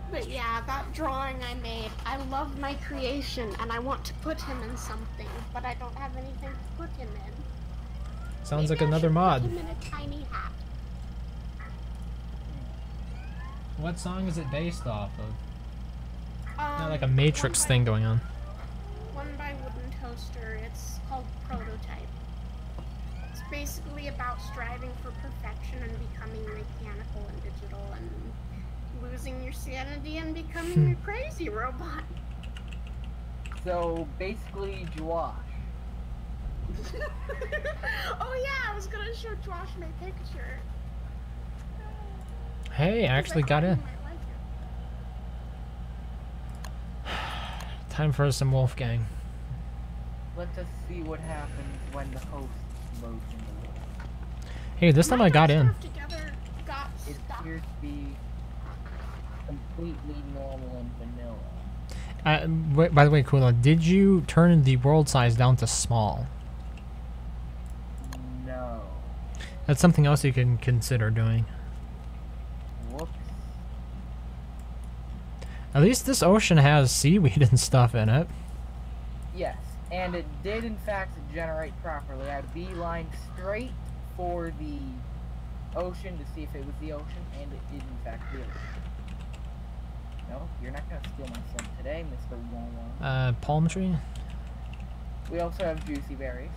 But yeah, that drawing I made, I love my creation and I want to put him in something, but I don't have anything to put him in. Sounds Maybe like another mod. Put him in a tiny hat. What song is it based off of? Not like a Matrix thing going on. One by Wooden Toaster. It's called Prototype. It's basically about striving for perfection and becoming mechanical and digital and losing your sanity and becoming a crazy robot. So basically, Josh. Oh yeah, I was gonna show Josh my picture. Hey, I actually got in. Time for some Wolfgang. Let us see what happens when the host loads in the world. Hey, this time I got in. It appears to be completely normal and vanilla. By the way, Kula, did you turn the world size down to small? No. That's something else you can consider doing. Whoops. At least this ocean has seaweed and stuff in it. Yes, and it did in fact generate properly. I beelined straight for the ocean to see if it was the ocean, and it did in fact do it. No, you're not gonna steal my son today, Mr. Wawa. Palm tree? We also have juicy berries.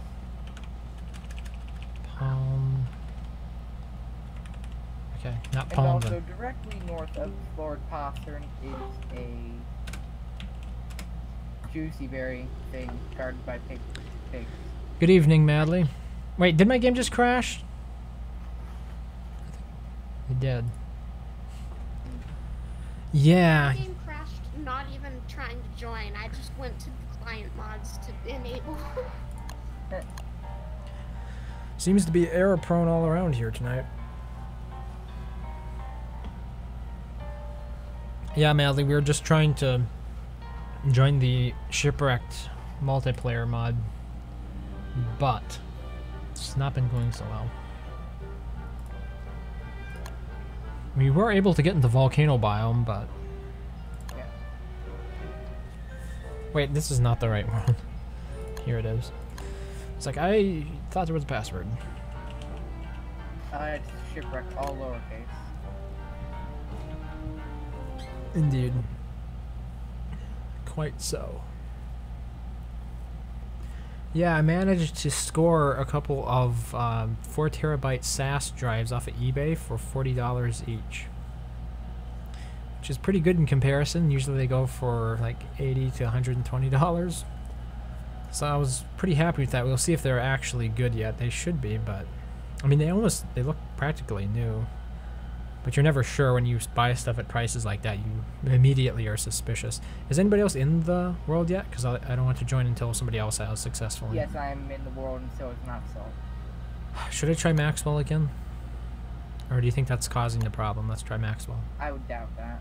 Palm... Okay, not And palm also then. directly north of Lord Postern is a juicy berry thing guarded by pigs. Good evening, Madly. Wait, did my game just crash? It did. Yeah. My game crashed not even trying to join. I just went to the client mods to enable. Seems to be error prone all around here tonight. Yeah, Madly, we were just trying to join the Shipwrecked multiplayer mod, but it's not been going so well. We were able to get into Volcano biome, but... Yeah. Wait, this is not the right one. Here it is. It's like, I thought there was a password. It's Shipwrecked, all lowercase. Indeed. Quite so. Yeah, I managed to score a couple of 4 terabyte SAS drives off of eBay for $40 each. Which which is pretty good in comparison. Usually they go for like $80 to $120. So I was pretty happy with that. We'll see if they're actually good yet. They should be, but I mean they look practically new. But you're never sure when you buy stuff at prices like that. You immediately are suspicious. Is anybody else in the world yet? Because I don't want to join until somebody else has successfully. Yes, I am in the world, and so it's not so. Should I try Maxwell again? Or do you think that's causing the problem? Let's try Maxwell. I would doubt that.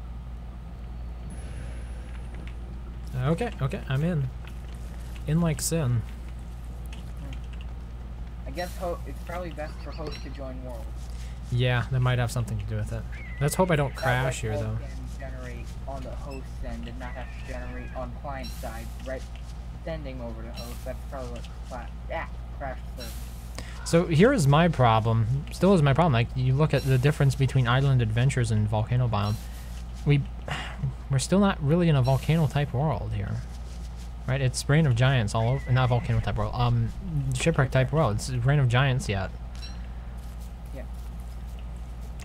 Okay, I'm in. In like sin. I guess it's probably best for host to join world. Yeah, that might have something to do with it. Let's hope I don't crash here, though. Can generate on the host end and not have to generate on client side, right? Sending over to host. That's probably what crashed service. So here is my problem. Still is my problem. Like you look at the difference between Island Adventures and Volcano Biome. We're still not really in a volcano type world here, right? It's Reign of Giants all over. Not volcano type world. Shipwrecked type world. It's Reign of Giants yet.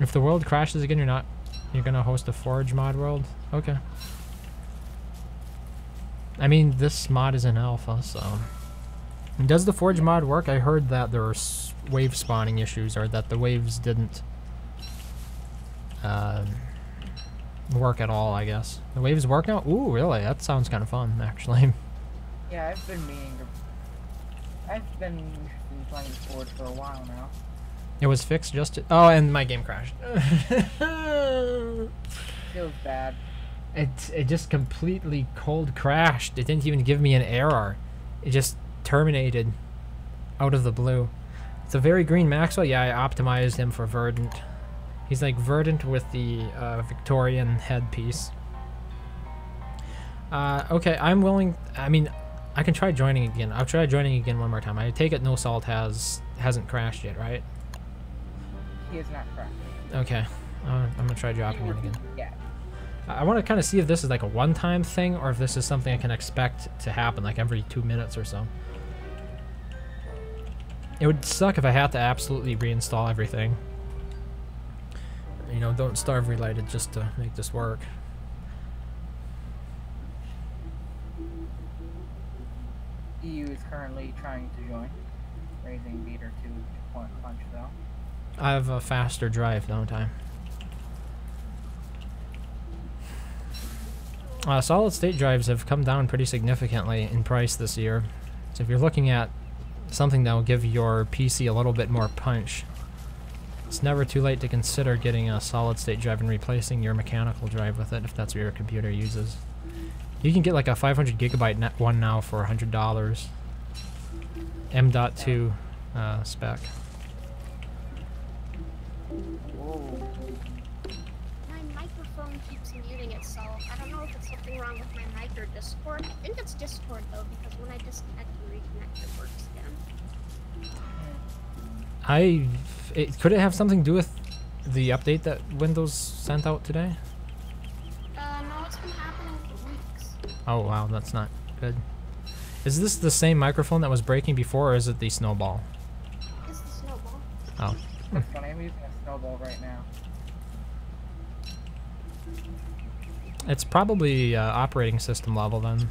If the world crashes again, you're gonna host a Forge mod world? Okay. I mean, this mod is in alpha, so... And does the Forge mod work? I heard that there are wave spawning issues, or that the waves didn't work at all, I guess. The waves work now? Ooh, really? That sounds kind of fun, actually. Yeah, I've been interested in playing Forge for a while now. It was fixed just to... Oh, and my game crashed. Feels bad. It just completely cold crashed. It didn't even give me an error. It just terminated out of the blue. It's a very green Maxwell. Yeah, I optimized him for Verdant. He's like Verdant with the Victorian headpiece. Okay, I'm willing... I mean, I can try joining again. I'll try joining again one more time. I take it No Salt hasn't crashed yet, right? He is not crashed. Okay, I'm gonna try dropping in again. Yeah. I want to kind of see if this is like a one-time thing or if this is something I can expect to happen like every 2 minutes or so. It would suck if I had to absolutely reinstall everything. You know, don't starve related just to make this work. EU is currently trying to join, raising beater to punch though. I have a faster drive, don't I? Solid state drives have come down pretty significantly in price this year. So if you're looking at something that will give your PC a little bit more punch, it's never too late to consider getting a solid state drive and replacing your mechanical drive with it if that's what your computer uses. You can get like a 500 gigabyte one now for $100. M.2 spec. My microphone keeps muting itself. I don't know if it's something wrong with my mic or Discord. I think it's Discord though, because when I disconnect and reconnect, it works again. Could it have something to do with the update that Windows sent out today? No, it's been happening for weeks. Oh wow, that's not good. Is this the same microphone that was breaking before, or is it the Snowball? It's the Snowball. Oh. That's funny, I'm using a Snowball right now. It's probably operating system level then.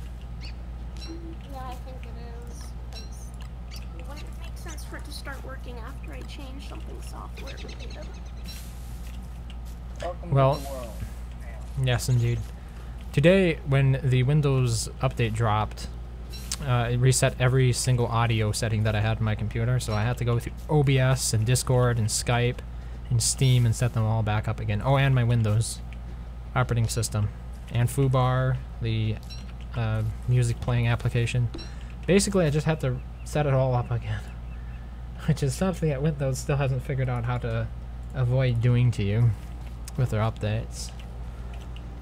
Yeah, I think it is. It wouldn't make sense for it to start working after I change something software related. Welcome Well, to the world. yes indeed. Today, when the Windows update dropped, it reset every single audio setting that I had on my computer, so I had to go through OBS and Discord and Skype and Steam and set them all back up again. Oh, and my Windows operating system. And FooBar, the music playing application. Basically, I just had to set it all up again. Which is something that Windows still hasn't figured out how to avoid doing to you with their updates.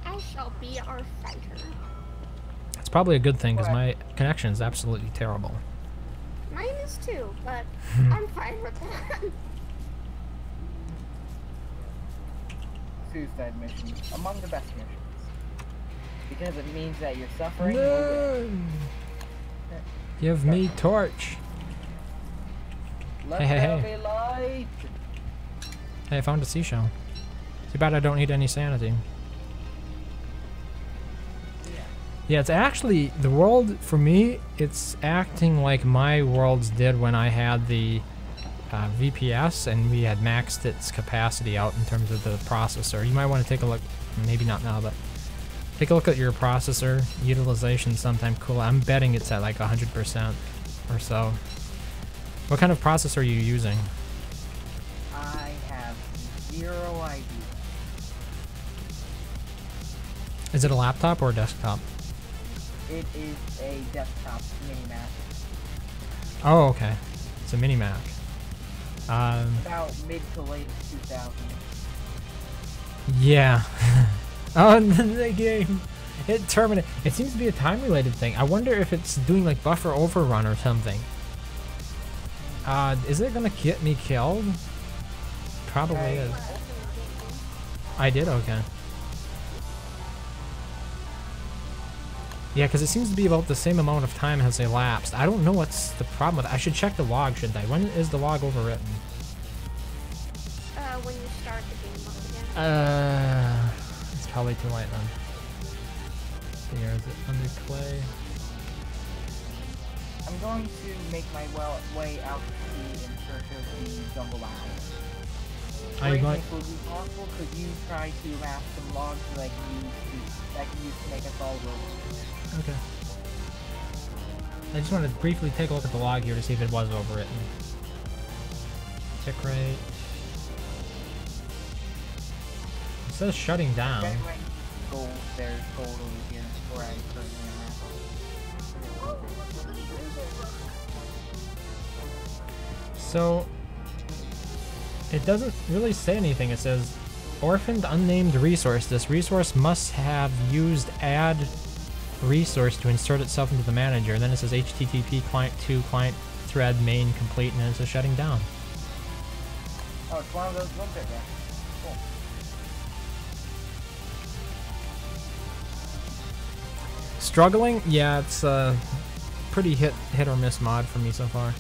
I shall be our fighter. It's probably a good thing, because my connection is absolutely terrible. Mine is too, but I'm fine with that. Suicide mission, among the best missions. Because it means that you're suffering. No! Give me torch. Let Hey, hey, there hey. be light. Hey, I found a seashell. Too bad I don't need any sanity. Yeah, it's actually, the world, for me, it's acting like my worlds did when I had the VPS and we had maxed its capacity out in terms of the processor. You might want to take a look, maybe not now, but take a look at your processor utilization sometime. Cool. I'm betting it's at like 100% or so. What kind of processor are you using? I have zero idea. Is it a laptop or a desktop? It is a desktop mini Mac. Oh, okay. It's a mini Mac. About mid to late 2000s. Yeah. Oh, and then the game, it terminated. It seems to be a time-related thing. I wonder if it's doing like buffer overrun or something. Is it gonna get me killed? Probably is. I did? Okay. Yeah, because it seems to be about the same amount of time has elapsed. I don't know what's the problem with it. I should check the log, shouldn't I? When is the log overwritten? When you start the game up again. It's probably too late then. Here, is it under clay? I'm going to make my way out to sea in search of the jungle island. Are you going? Will it be possible? Could you try to amass some logs that I can use to make us all roll? Okay. I just want to briefly take a look at the log here to see if it was overwritten. Tick rate. It says shutting down. Gold, there's gold over here where I currently am at. So, it doesn't really say anything. It says, orphaned unnamed resource. This resource must have used add resource to insert itself into the manager. And then it says HTTP client to client thread main complete, and then it says shutting down. Oh, it's one of those ones right there. Cool. Struggling? Yeah, it's a pretty hit or miss mod for me so far.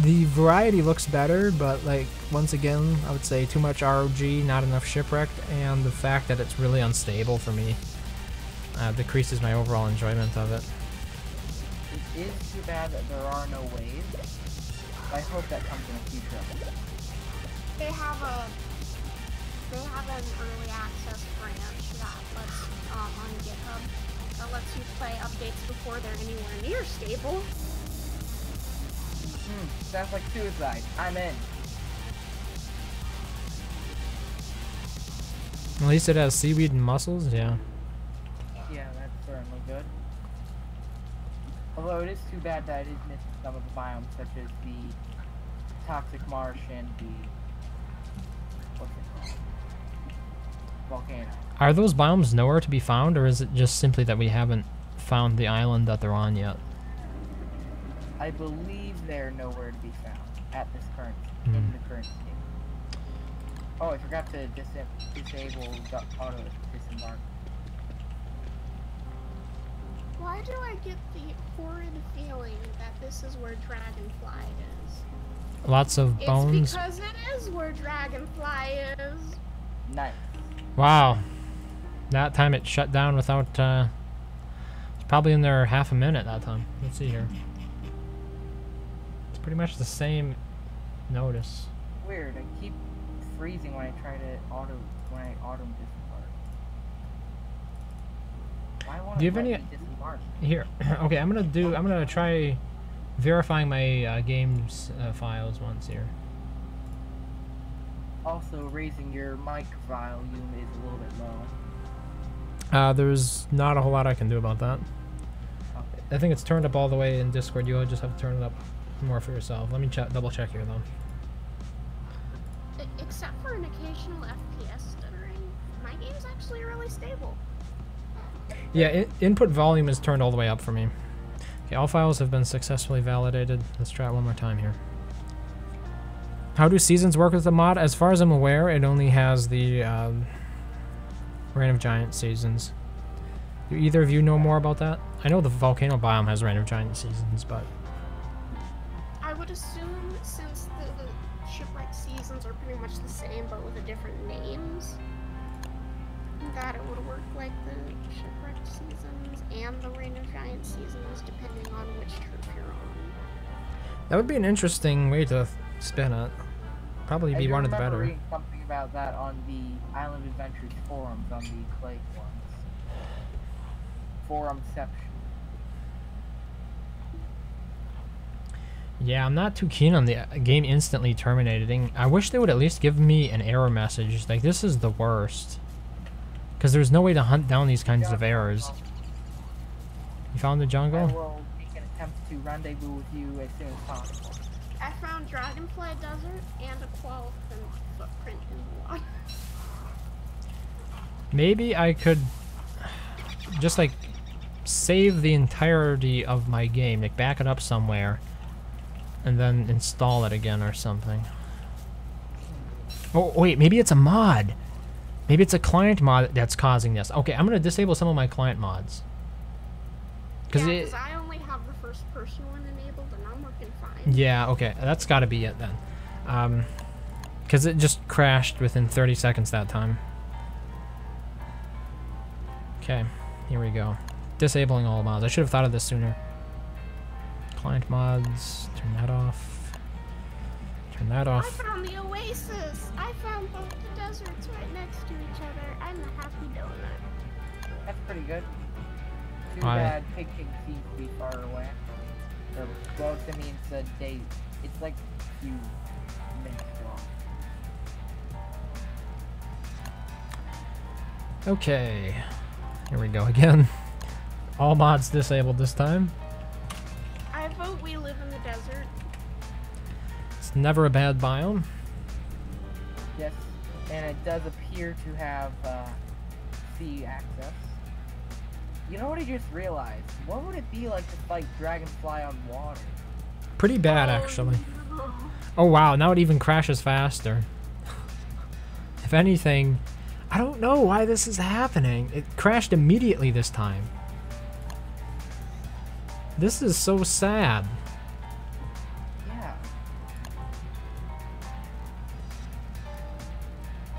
The variety looks better, but like once again, I would say too much ROG, not enough Shipwrecked, and the fact that it's really unstable for me decreases my overall enjoyment of it. It is too bad that there are no waves. I hope that comes in a future episode. They have an early access branch that lets on GitHub that lets you play updates before they're anywhere near stable. Sounds like suicide. I'm in. At least it has seaweed and mussels, yeah. Yeah, that's certainly good. Although it is too bad that it is missing some of the biomes, such as the toxic marsh and the what's it called? Volcano. Are those biomes nowhere to be found, or is it just simply that we haven't found the island that they're on yet? I believe they're nowhere to be found at this current in the current state. Oh, I forgot to disable the auto disembark. Why do I get the horrid feeling that this is where Dragonfly is? Lots of bones. It's because it is where Dragonfly is. Nice. Wow. That time it shut down without, it's probably in there half a minute that time. Let's see here. It's pretty much the same notice. Weird, I keep freezing when I try to auto disembark. Why won't Do you it have let any me disembark? here? Okay, I'm gonna try verifying my games files once here. Also, raising your mic volume is a little bit low. There's not a whole lot I can do about that. Okay. I think it's turned up all the way in Discord. You'll just have to turn it up more for yourself. Let me double check here though. Except for an occasional FPS stuttering, my game's actually really stable. Yeah, input volume is turned all the way up for me. Okay, all files have been successfully validated. Let's try it one more time here. How do seasons work with the mod? As far as I'm aware, it only has the Reign of Giant seasons. Do either of you know more about that? I know the Volcano biome has Reign of Giant seasons, but... I would assume since the Shipwrecked seasons are pretty much the same but with a different names, that it would work like the Shipwrecked seasons and the Reign of Giants seasons, depending on which troop you're on. That would be an interesting way to spin it. Probably be one of the better. I reading something about that on the Island Adventures forums on the Clay ones. Forumception. Yeah, I'm not too keen on the game instantly terminating. I wish they would at least give me an error message. Like, this is the worst. Because there's no way to hunt down these kinds of errors. You found the jungle? I will make an attempt to rendezvous with you as soon as possible. I found Dragonfly Desert and a koala footprint in the water. Maybe I could just, like, save the entirety of my game. Like, back it up somewhere. And then install it again or something. Oh, wait, maybe it's a mod. Maybe it's a client mod that's causing this. Okay, I'm going to disable some of my client mods. Because I only have the first person one enabled and I'm working fine. Yeah, okay, that's got to be it then. Because it just crashed within 30 seconds that time. Okay, here we go. Disabling all mods. I should have thought of this sooner. Client mods, turn that off. Turn that off. I found the oasis. I found both the deserts right next to each other. I'm a happy donut. That's pretty good. Too bad Picking seems to be far away. Or, well, to me, it's a day. It's like a few minutes long. Okay. Here we go again. All mods disabled this time. I vote we live in the desert. It's never a bad biome. Yes, and it does appear to have sea access. You know what I just realized? What would it be like to fight Dragonfly on water? Pretty bad, actually. Oh wow, now it even crashes faster. If anything, I don't know why this is happening. It crashed immediately this time. This is so sad. Yeah.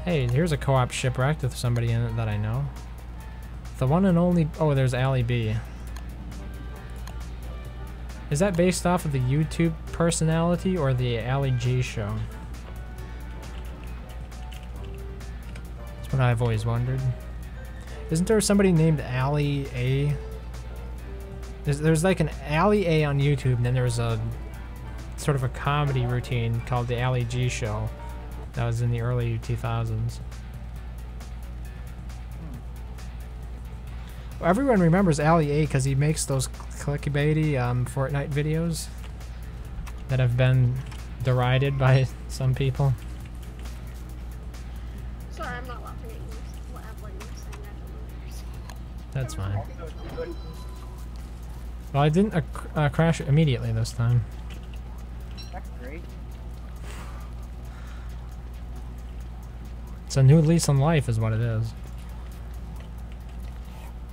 Hey, here's a co-op Shipwrecked with somebody in it that I know. The one and only... Oh, there's Ali B. Is that based off of the YouTube personality or the Ali G show? That's what I've always wondered. Isn't there somebody named Ali A? There's like an Ali A on YouTube, and then there's a sort of a comedy routine called the Ali G show that was in the early 2000s. Everyone remembers Ali A because he makes those clickbaity Fortnite videos that have been derided by some people. Sorry, I'm not laughing at you. What you're saying, I don't know. That's fine. Well, I didn't crash immediately this time. That's great. It's a new lease on life is what it is.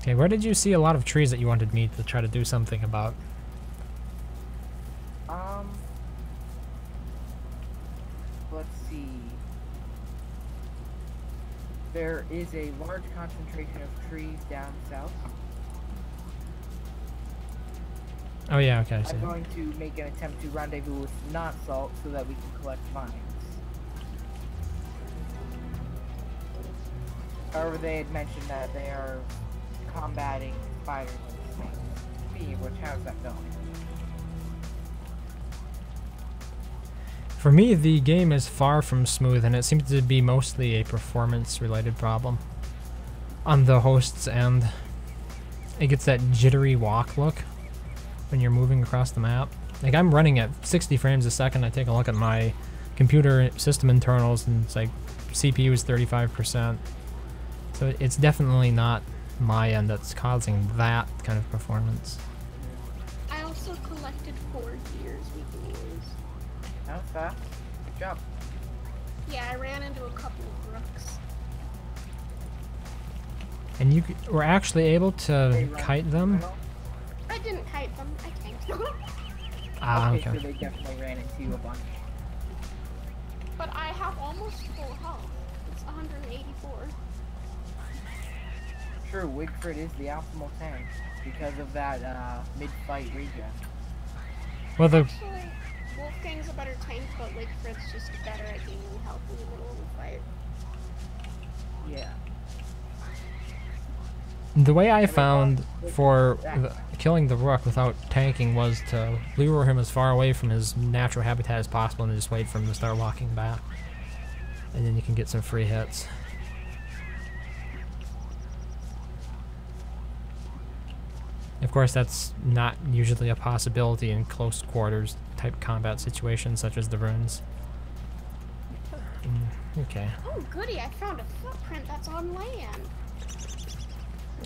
Okay, where did you see a lot of trees that you wanted me to try to do something about? Let's see. There is a large concentration of trees down south. Oh yeah, okay, I see. I'm going to make an attempt to rendezvous with not salt so that we can collect mines. However, they had mentioned that they are combating spiders and snakes. Speaking of which, how's that going? For me, the game is far from smooth, and it seems to be mostly a performance-related problem on the host's end. It gets that jittery walk look when you're moving across the map. Like, I'm running at 60 frames a second. I take a look at my computer system internals, and it's like CPU is 35%. So it's definitely not my end that's causing that kind of performance. I also collected 4 deers we can use. That was fast. Good job. Yeah, I ran into a couple of brooks. And you were actually able to kite them? I didn't kite them, I tanked them. Ah, okay. okay. So they definitely ran into you a bunch. But I have almost full health. It's 184. true. Wigfrid is the optimal tank because of that mid-fight regen. Well, the Actually, Wolfgang's a better tank, but Wigfrid's just better at gaining health in the middle of the fight. Yeah. The way I found for killing the Rook without tanking was to lure him as far away from his natural habitat as possible and just wait for him to start walking back. And then you can get some free hits. Of course, that's not usually a possibility in close quarters type combat situations such as the runes. Okay. Oh, goody, I found a footprint that's on land.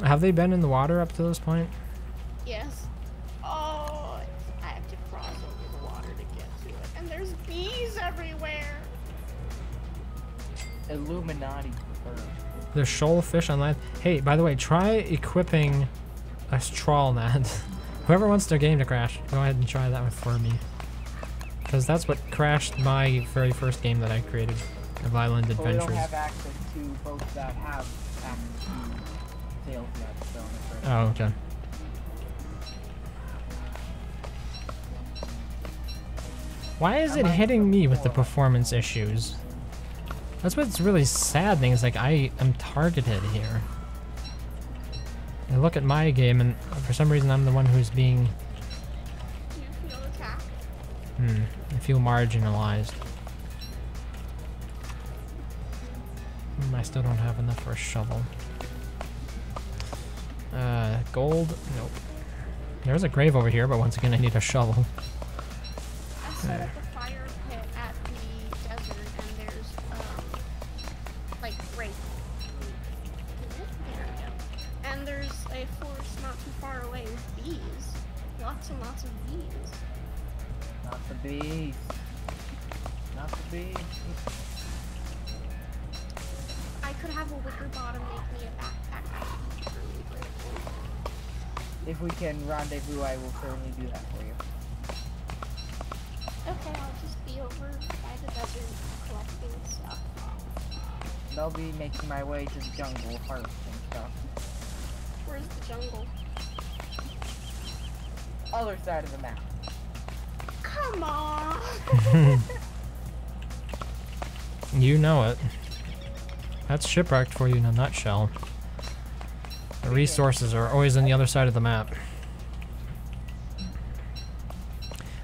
Have they been in the water up to this point? Yes. Oh, I have to cross over the water to get to it. And there's bees everywhere. Illuminati. There's shoalfish on land. Hey, by the way, try equipping a trawl net. Whoever wants their game to crash, go ahead and try that one for me. Because that's what crashed my very first game that I created, of Island But we Adventures. don't have access to folks that have access to sales nets, so I'm afraid. Oh, okay. Why is it hitting me with the performance issues? That's what's really saddening, is like I am targeted here. I look at my game and for some reason I'm the one who's being... Do you feel attacked? I feel marginalized. I still don't have enough for a shovel. Gold? Nope. There's a grave over here, but once again I need a shovel. I set up a fire pit at the desert, and there's, like, rape. There we go. And there's a forest not too far away with bees. Lots and lots of bees. Not the bees. Not the bees. I could have a wicker bottom make me a backpack. I would be really grateful. If we can rendezvous, I will certainly do that for you. Okay, I'll just be over by the desert collecting stuff. I'll be making my way to the jungle harvesting stuff. Where's the jungle? Other side of the map. Come on! You know it. That's Shipwrecked for you in a nutshell. The resources are always on the other side of the map.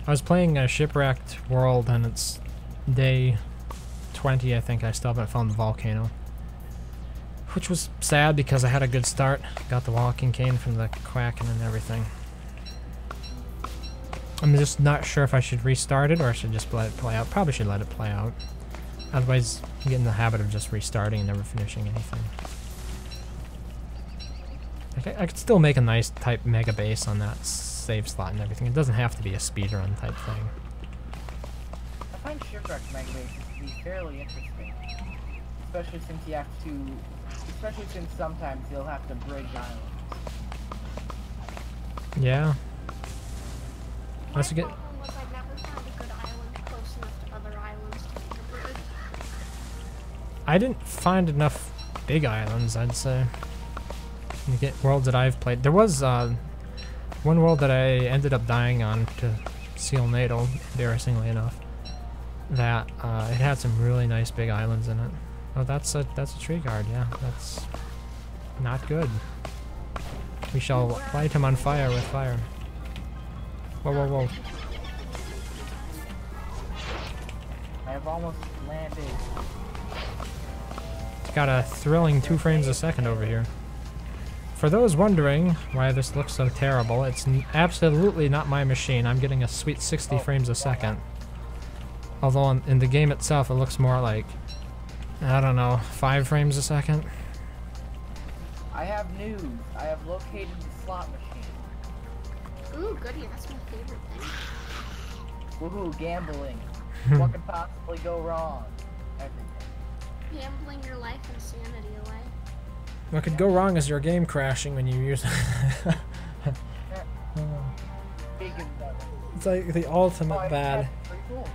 I was playing a Shipwrecked world and it's day 20, I think. I still haven't found the volcano. Which was sad because I had a good start. Got the walking cane from the quacking and everything. I'm just not sure if I should restart it or I should just let it play out. Probably should let it play out. Otherwise, you get in the habit of just restarting and never finishing anything. I could still make a nice type mega base on that save slot and everything. It doesn't have to be a speedrun type thing. I find Shipwrecked mega bases to be fairly interesting. Especially since you have to... Especially since sometimes you'll have to bridge islands. Yeah. My Once you get... problem was I never found a good island close enough to other islands to make a bridge. I didn't find enough big islands, I'd say. You get worlds that I've played. There was one world that I ended up dying on to Seal NATO, embarrassingly enough. That it had some really nice big islands in it. Oh, that's a tree guard. Yeah, that's not good. We shall light him on fire with fire. Whoa, whoa, whoa! I have almost landed. It's got a thrilling 2 frames a second over here. For those wondering why this looks so terrible, it's absolutely not my machine. I'm getting a sweet 60 frames a second. Although in the game itself, it looks more like, I don't know, 5 frames a second. I have news. I have located the slot machine. Ooh, goody, that's my favorite thing. Woohoo, gambling. What could possibly go wrong? Everything. Gambling your life and sanity away. What could go wrong is your game crashing when you use it. Big and better. It's like the ultimate bad. That's pretty cool.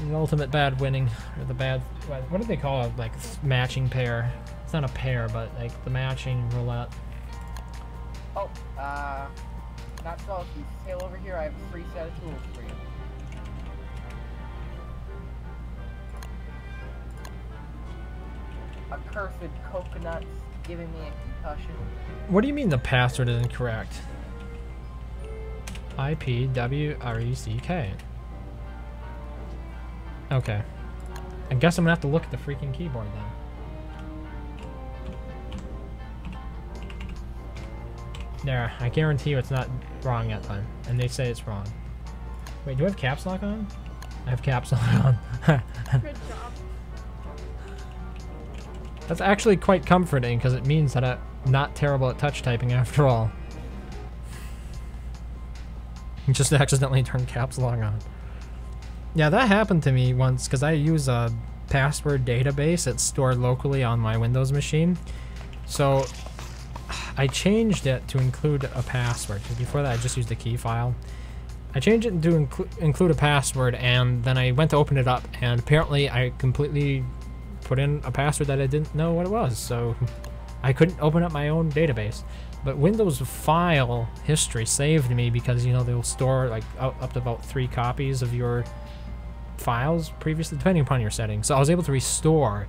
The ultimate bad winning. Or the bad... What do they call it? Like, matching pair. It's not a pair, but like the matching roulette. Oh, not so. If you sail over here, I have a free set of tools for you. Accursed coconuts giving me a concussion. What do you mean the password is incorrect? IPWRECK. Okay. I guess I'm gonna have to look at the freaking keyboard then. There, I guarantee you it's not wrong yet then. And they say it's wrong. Wait, do I have caps lock on? I have caps lock on. Good job. That's actually quite comforting because it means that I'm not terrible at touch typing after all. Just accidentally turned caps lock on. Yeah, that happened to me once because I use a password database that's stored locally on my Windows machine. So I changed it to include a password. Before that, I just used a key file. I changed it to include a password, and then I went to open it up, and apparently I completely put in a password that I didn't know what it was, so I couldn't open up my own database. But Windows file history saved me because, you know, they'll store like up to about 3 copies of your files previously, depending upon your settings. So I was able to restore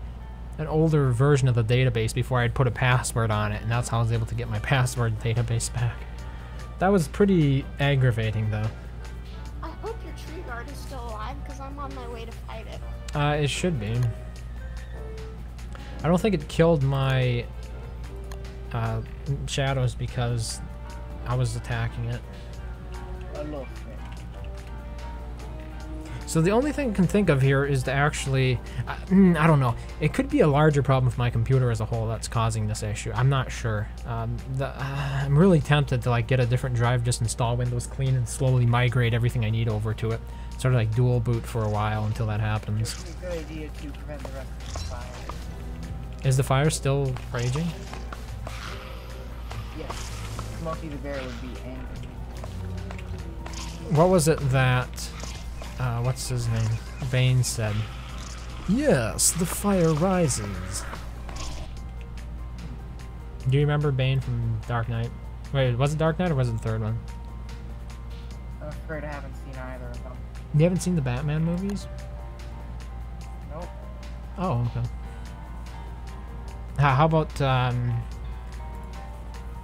an older version of the database before I'd put a password on it, and that's how I was able to get my password database back. That was pretty aggravating, though. I hope your tree guard is still alive, because I'm on my way to fight it. It should be. I don't think it killed my shadows because I was attacking it. I love it. So the only thing I can think of here is to actually, I don't know, it could be a larger problem with my computer as a whole that's causing this issue. I'm not sure. I'm really tempted to like get a different drive, just install Windows Clean and slowly migrate everything I need over to it. Sort of like dual boot for a while until that happens. It's a good idea to prevent the rest of the fire. Is the fire still raging? Yes. Smokey the Bear would be angry. What was it that, what's his name? Bane said. Yes, the fire rises. Do you remember Bane from Dark Knight? Wait, was it Dark Knight or was it the third one? I'm afraid I haven't seen either of them. You haven't seen the Batman movies? Nope. Oh, okay. How about,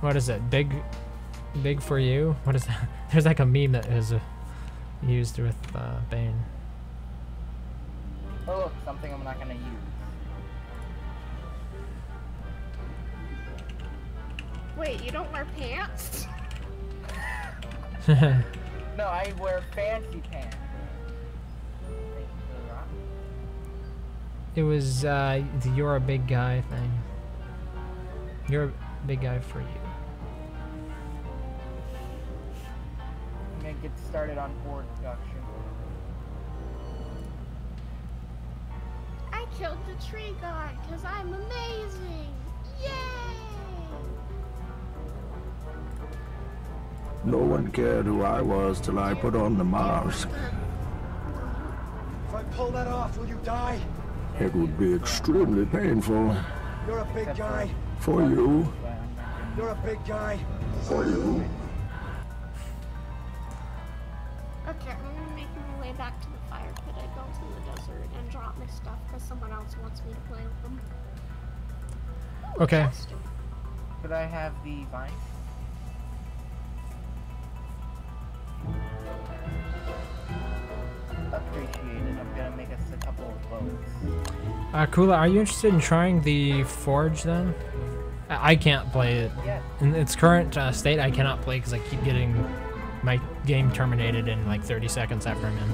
what is it? Big for you? What is that? There's like a meme that is used with Bane. Oh, look, something I'm not gonna use. Wait, you don't wear pants? No, I wear fancy pants. Thank you for the rock. It was the "you're a big guy" thing. You're a big guy for you. I'm gonna get started on board production. I killed the tree guard because I'm amazing! Yay! No one cared who I was till I put on the mask. If I pull that off, will you die? It would be extremely painful. You're a big guy. For you. You're a big guy. For you. Okay, I'm gonna make my way back to the fire pit I built in the desert and drop my stuff because someone else wants me to play with them. Ooh, Okay. chest. Could I have the vine? Appreciated. I'm gonna make us a couple of boats. Kula, are you interested in trying the Forge then? I can't play it. Yeah. In its current state, I cannot play because I keep getting my game terminated in like 30 seconds after I'm in.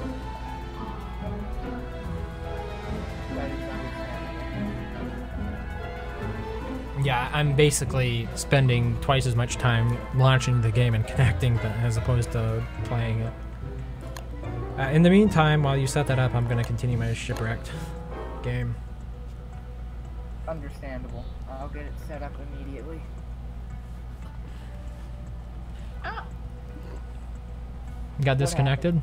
That is understandable. Yeah, I'm basically spending twice as much time launching the game and connecting as opposed to playing it. In the meantime, while you set that up, I'm going to continue my Shipwrecked game. Understandable. I'll get it set up immediately. Oh, Got disconnected?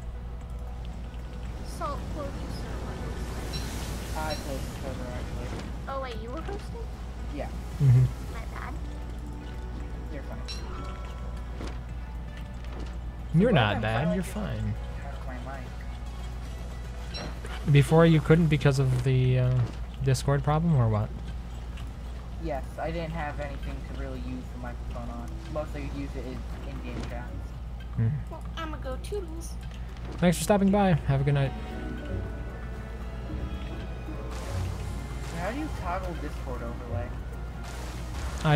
salt closed the server. I closed the server actually. Oh wait, you were hosting? Yeah, Mm-hmm. My bad. you're fine. You're What if not I'm bad. finally You're just fine. out of my mic? Before you couldn't because of the Discord problem, or what? Yes, I didn't have anything to really use the microphone on. Mostly I use it in game chats. Well, I'ma go toodles. Thanks for stopping by. Have a good night. How do you toggle Discord overlay?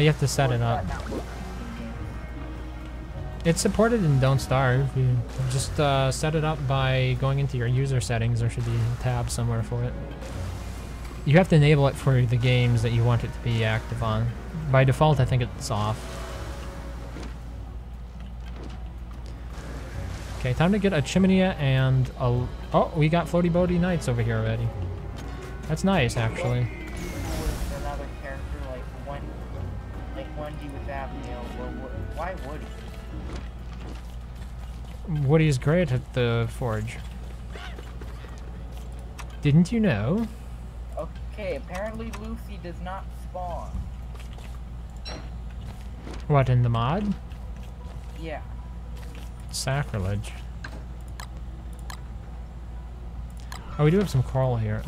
You have to set Or it does up. that not work in-game? It's supported in Don't Starve. You just set it up by going into your user settings. There should be a tab somewhere for it. You have to enable it for the games that you want it to be active on. By default, I think it's off. Okay, time to get a chimney and a... Oh, we got floaty boaty knights over here already. That's nice, actually. With another character like Wendy with Abigail, why would he? Woody's great at the forge. Didn't you know? Okay, apparently Lucy does not spawn. What, in the mod? Yeah. Sacrilege. Oh, we do have some coral here.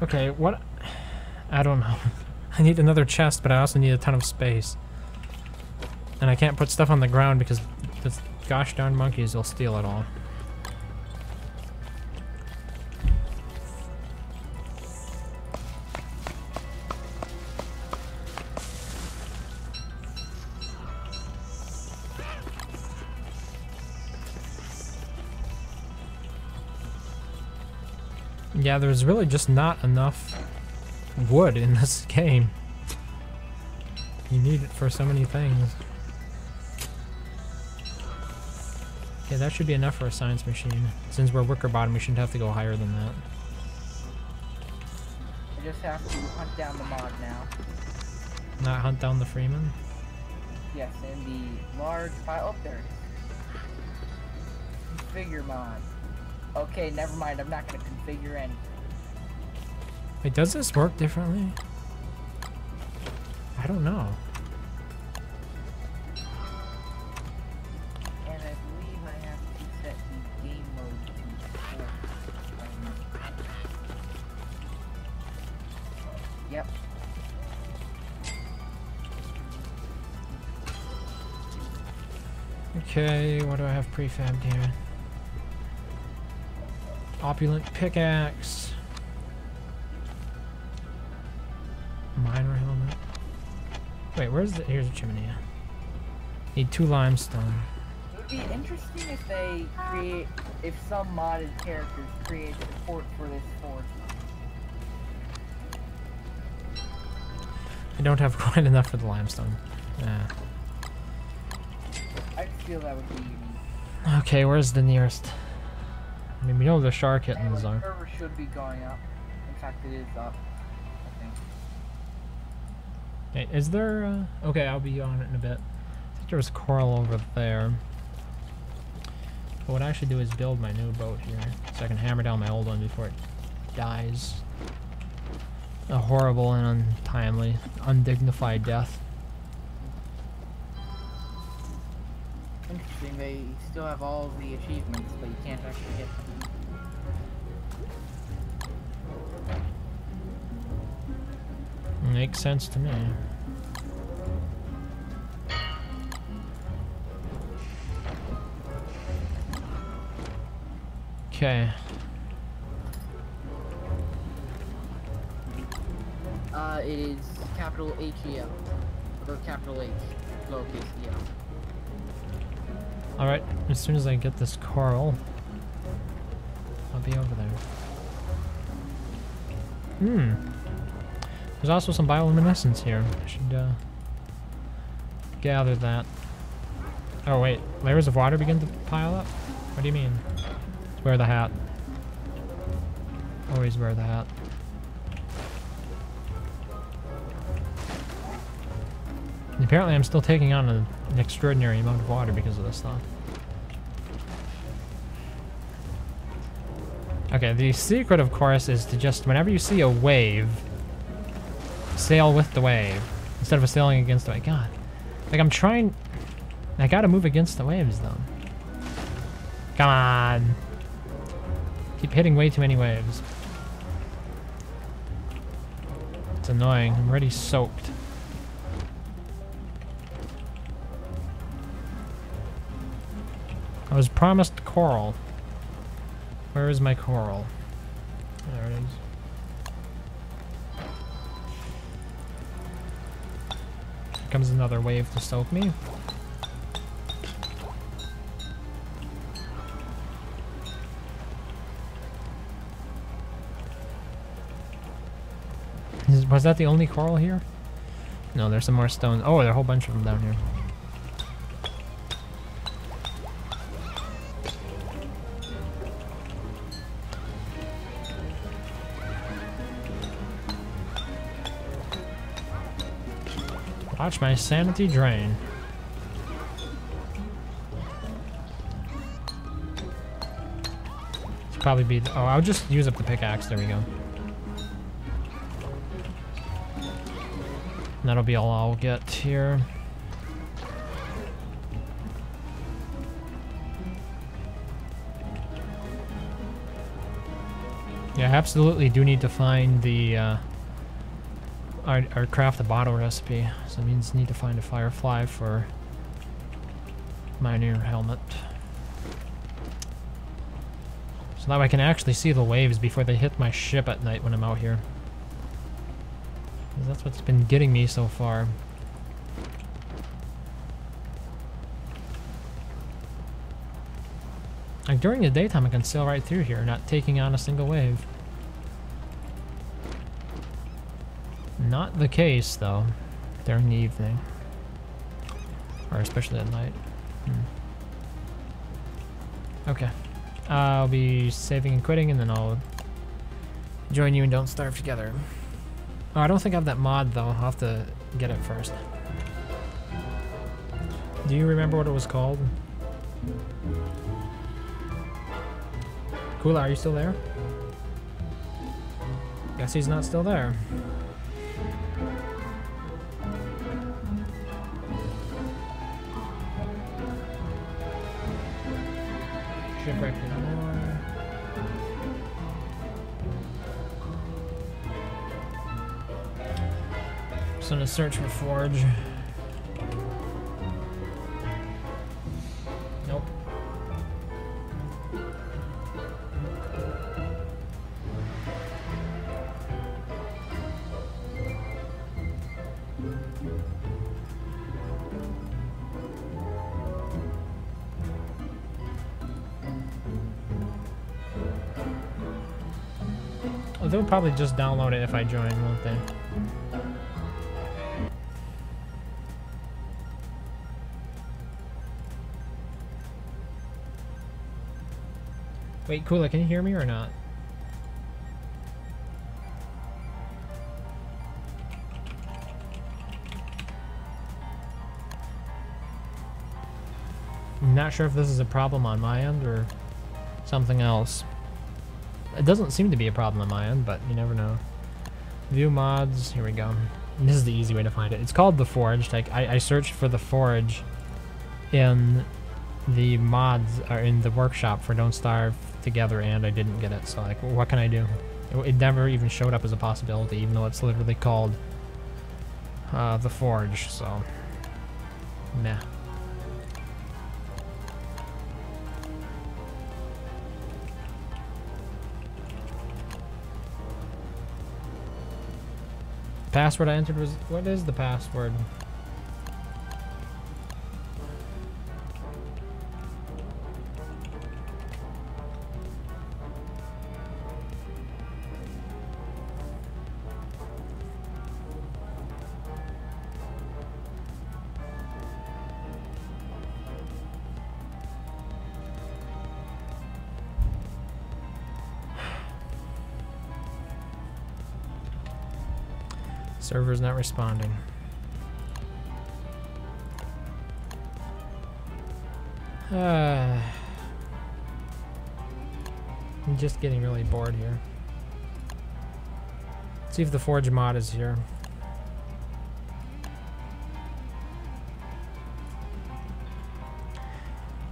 Okay, what? I don't know. I need another chest, but I also need a ton of space. And I can't put stuff on the ground because the gosh darn monkeys will steal it all. Yeah, there's really just not enough wood in this game. You need it for so many things. Okay, that should be enough for a science machine. Since we're wicker bottom, we shouldn't have to go higher than that. I just have to hunt down the mod now. Not hunt down the Freeman? Yes, in the large file. Oh, there it is. Configure mod. Okay, never mind. I'm not gonna configure anything. Wait, does this work differently? I don't know. And I believe I have to set the game mode to 4. Yep. Okay, what do I have prefabbed here? Opulent pickaxe. Miner helmet. Wait, where's the... Here's a chimney. Need 2 limestone. It would be interesting if they create... If some modded characters create support for this forge. I don't have quite enough for the limestone. Yeah. I feel that would be unique. Okay, where's the nearest? I mean, we know the shark Anyway, kittens the are. server should be going up. In fact, it is up. I think. Hey, is there... Okay, I'll be on it in a bit. I think there was coral over there. But what I should do is build my new boat here, so I can hammer down my old one before it dies. A horrible and untimely, undignified death. Interesting, they still have all of the achievements, but you can't actually get them. Makes sense to me. Okay. It is capital H-E-L. Or capital H, lowercase E-L. Alright, as soon as I get this coral, I'll be over there. There's also some bioluminescence here. I should gather that. Oh wait, layers of water begin to pile up? What do you mean? Wear the hat. Always wear the hat. And apparently I'm still taking on an extraordinary amount of water because of this stuff. Okay, the secret of course is to just, whenever you see a wave, sail with the wave instead of sailing against the wave. God. Like, I'm trying... I gotta move against the waves, though. Come on. Keep hitting way too many waves. It's annoying. I'm already soaked. I was promised coral. Where is my coral? There it is. Here comes another wave to soak me. Was that the only coral here? No, there's some more stones. Oh, there are a whole bunch of them down here. Watch my sanity drain. Should probably be. Oh, I'll just use up the pickaxe. There we go. That'll be all I'll get here. Yeah, I absolutely do need to find the or craft the bottle recipe. So it means need to find a firefly for my new helmet. So now I can actually see the waves before they hit my ship at night when I'm out here. 'Cause that's what's been getting me so far. Like during the daytime I can sail right through here, not taking on a single wave. Not the case though, during the evening. Or especially at night. Okay. I'll be saving and quitting and then I'll join you and Don't Starve together. Oh, I don't think I have that mod though. I'll have to get it first. Do you remember what it was called? Kula, are you still there? Guess he's not still there. Shipwrecked anymore. Just gonna search for forge. Nope. Well, they'll probably just download it if I join, won't they? Wait, Kula, can you hear me or not? I'm not sure if this is a problem on my end or something else. It doesn't seem to be a problem on my end, but you never know. View mods, here we go. And this is the easy way to find it. It's called The Forge. Like I searched for The Forge in the mods, or in the workshop for Don't Starve Together, and I didn't get it. So like, what can I do? It never even showed up as a possibility, even though it's literally called The Forge. So, meh. Password I entered was, what is the password? Server's not responding. I'm just getting really bored here. Let's see if the Forge mod is here.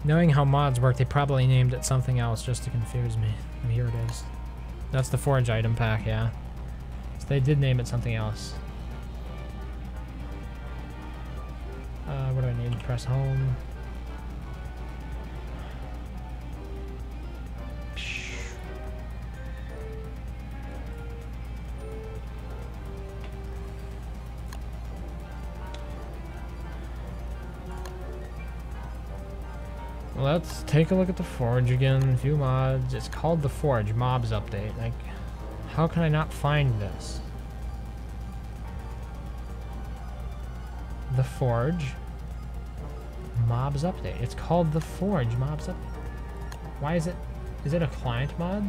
Knowing how mods work, they probably named it something else just to confuse me. Oh, here it is. That's the forge item pack, yeah. So they did name it something else. What do I need? Press home. Let's take a look at the forge again. View mods. It's called the forge. Mobs update. Like, how can I not find this? The forge. Mobs update. It's called the forge. Mobs update. Why is it? Is it a client mod?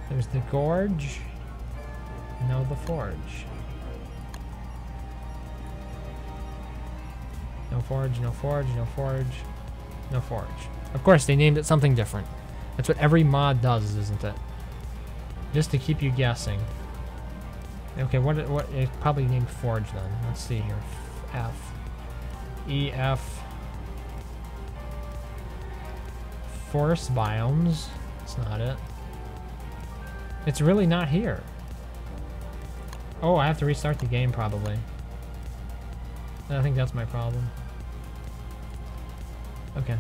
There's the gorge. No, the forge. No forge, no forge, no forge, no forge. Of course, they named it something different. That's what every mod does, isn't it? Just to keep you guessing. Okay, what it's probably named forge then. Let's see here. F. E, F. Forest biomes. That's not it. It's really not here. Oh, I have to restart the game probably. I think that's my problem. Okay.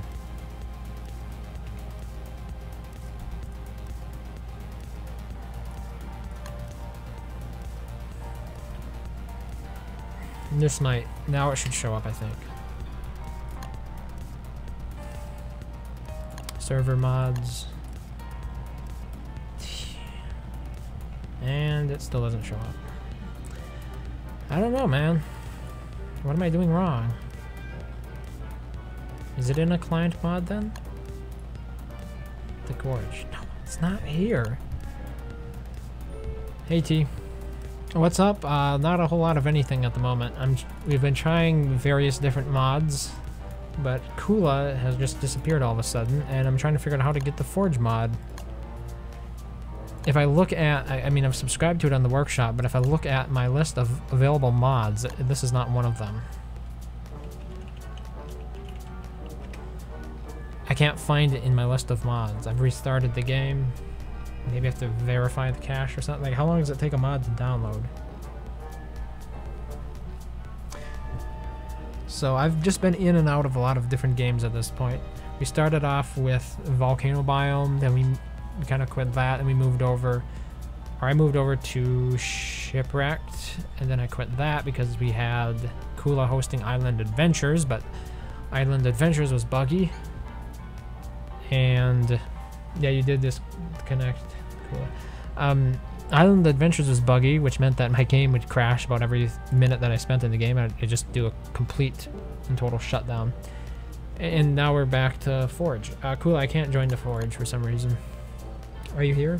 This might... Now it should show up, I think. Server mods. And it still doesn't show up. I don't know, man. What am I doing wrong? Is it in a client mod then? The gorge. No, it's not here. Hey T. What's up? Not a whole lot of anything at the moment. We've been trying various different mods, but Kula has just disappeared all of a sudden, and I'm trying to figure out how to get the forge mod. If I look at, I mean, I've subscribed to it on the workshop, but if I look at my list of available mods, this is not one of them. I can't find it in my list of mods. I've restarted the game. Maybe I have to verify the cache or something. Like, how long does it take a mod to download? So I've just been in and out of a lot of different games at this point. We started off with Volcano Biome, then we kind of quit that, and we moved over, or I moved over to Shipwrecked, and then I quit that because we had Kula hosting Island Adventures, but Island Adventures was buggy. And yeah, you did disconnect. Cool. Island Adventures was buggy, which meant that my game would crash about every minute that I spent in the game. I'd just do a complete and total shutdown. And now we're back to Forge. Cool, I can't join the Forge for some reason. Are you here?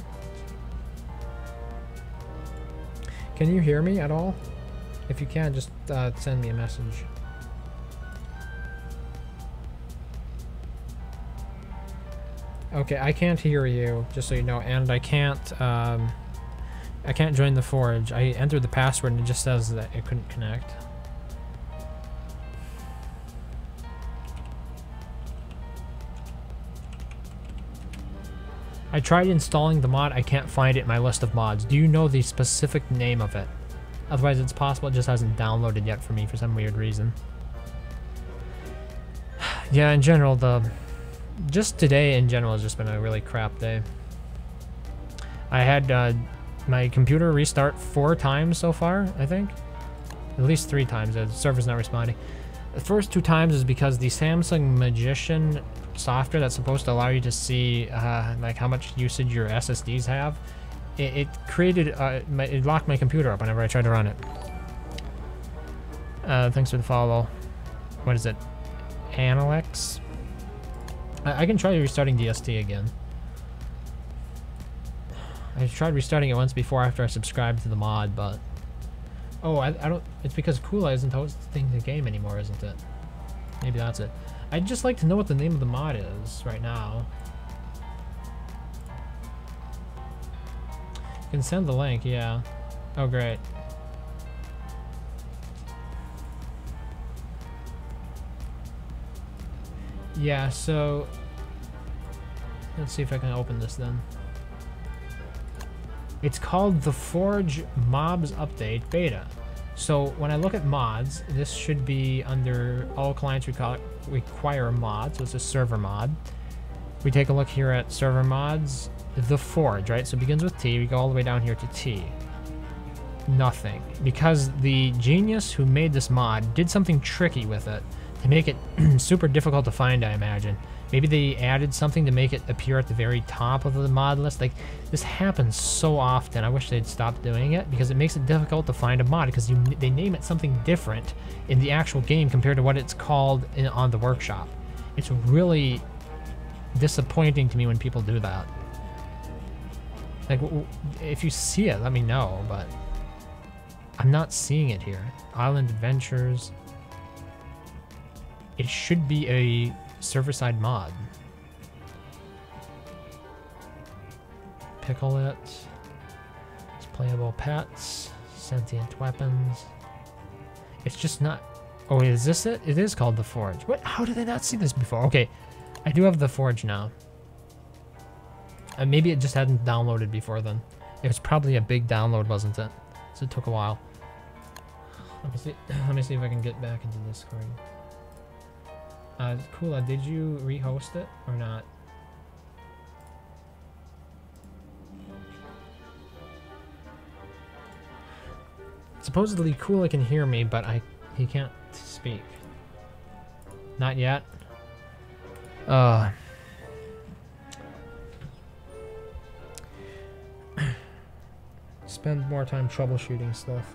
Can you hear me at all? If you can, just send me a message. Okay, I can't hear you, just so you know, and I can't join the Forge. I entered the password and it just says that it couldn't connect. I tried installing the mod, I can't find it in my list of mods. Do you know the specific name of it? Otherwise it's possible it just hasn't downloaded yet for me for some weird reason. Yeah, in general, just today in general has just been a really crap day. I had my computer restart 4 times so far, I think. At least 3 times, the server's not responding. The first 2 times is because the Samsung Magician software that's supposed to allow you to see like how much usage your SSDs have, it created, it locked my computer up whenever I tried to run it. Thanks for the follow. What is it? Analyx? I can try restarting DST again. I tried restarting it once before after I subscribed to the mod, but... Oh, I don't... It's because Kula isn't hosting the game anymore, isn't it? Maybe that's it. I'd just like to know what the name of the mod is right now. You can send the link, yeah. Oh, great. Yeah, so let's see if I can open this then. It's called the Forge Mobs Update Beta. So when I look at mods, this should be under all clients require mods, so it's a server mod. We take a look here at server mods, the Forge, right? So it begins with T, we go all the way down here to T. Nothing. Because the genius who made this mod did something tricky with it to make it super difficult to find, I imagine. Maybe they added something to make it appear at the very top of the mod list. Like, this happens so often. I wish they'd stop doing it because it makes it difficult to find a mod because they name it something different in the actual game compared to what it's called on the workshop. It's really disappointing to me when people do that. Like, if you see it, let me know, but I'm not seeing it here. Island Adventures. It should be a server-side mod. Pickle it. It's playable pets. Sentient weapons. It's just not... Oh, is this it? It is called the Forge. What? How did I not see this before? Okay, I do have the Forge now. Maybe it just hadn't downloaded before then. It was probably a big download, wasn't it? So it took a while. Let me see. Let me see if I can get back into Discord. Kula, did you rehost it or not? Supposedly Kula can hear me, but he can't speak. Not yet. Spend more time troubleshooting stuff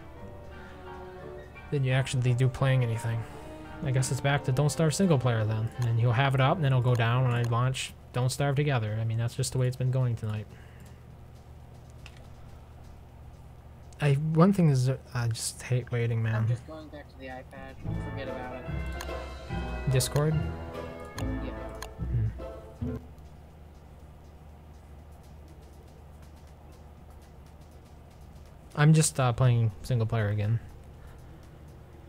than you actually do playing anything. I guess it's back to Don't Starve single player then. And then you'll have it up and then it'll go down when I launch Don't Starve together. I mean, that's just the way it's been going tonight. One thing is, I just hate waiting, man. I'm just going back to the iPad. Forget about it. Discord? Yeah. I'm just playing single player again.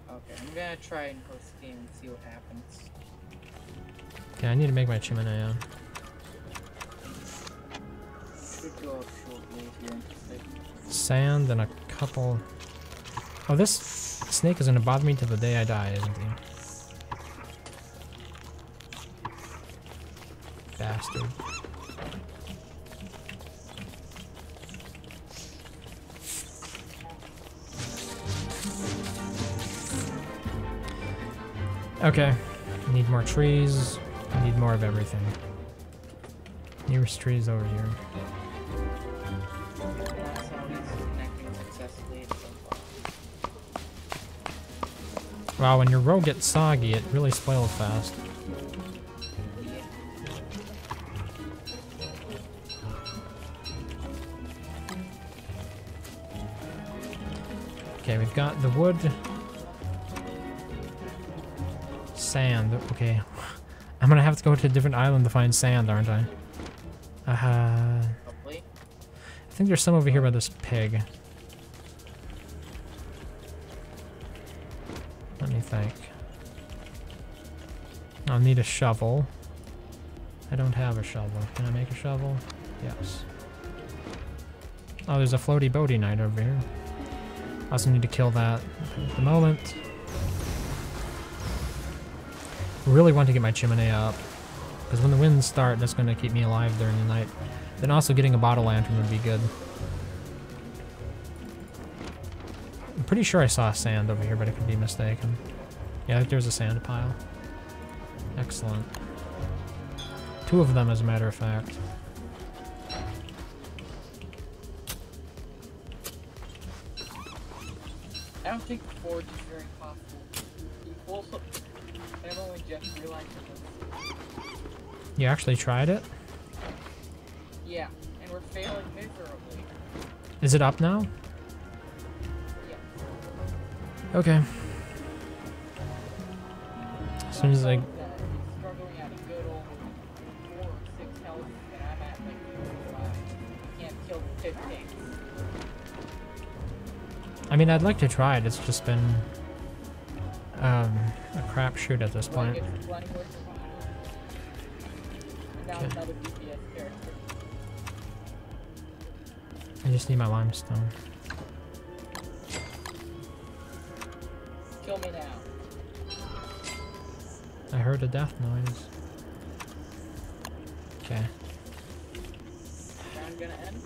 Okay, I'm gonna try and host the game and see what happens. Okay, I need to make my chimenea. Should go up shortly if you're interested. Sand and a couple... Oh, this snake is gonna bother me till the day I die, isn't he? Bastard. Okay, I need more trees. I need more of everything. Nearest trees over here. Wow, when your road gets soggy, it really spoils fast. Okay, we've got the wood. Sand. Okay. I'm gonna have to go to a different island to find sand, aren't I? I think there's some over here by this pig. Let me think. I'll need a shovel. I don't have a shovel. Can I make a shovel? Yes. Oh, there's a floaty boaty knight over here. I also need to kill that at the moment. Really want to get my chimney up, because when the winds start, that's going to keep me alive during the night. Then also getting a bottle lantern would be good. I'm pretty sure I saw sand over here, but I could be mistaken. Yeah, there's a sand pile. Excellent. 2 of them, as a matter of fact. I don't think the Forge is very possible. I've only just realized this. You actually tried it? Yeah, and we're failing miserably. Is it up now? Yeah. Okay. As soon as I... Struggling at a good old 4 or 6 health, and I'm at like 5. Can't kill the 15. I mean, I'd like to try it. It's just been... a crapshoot at this point. now Okay. another DPS character. I just need my limestone. Kill me now. I heard a death noise. Okay. Round gonna end.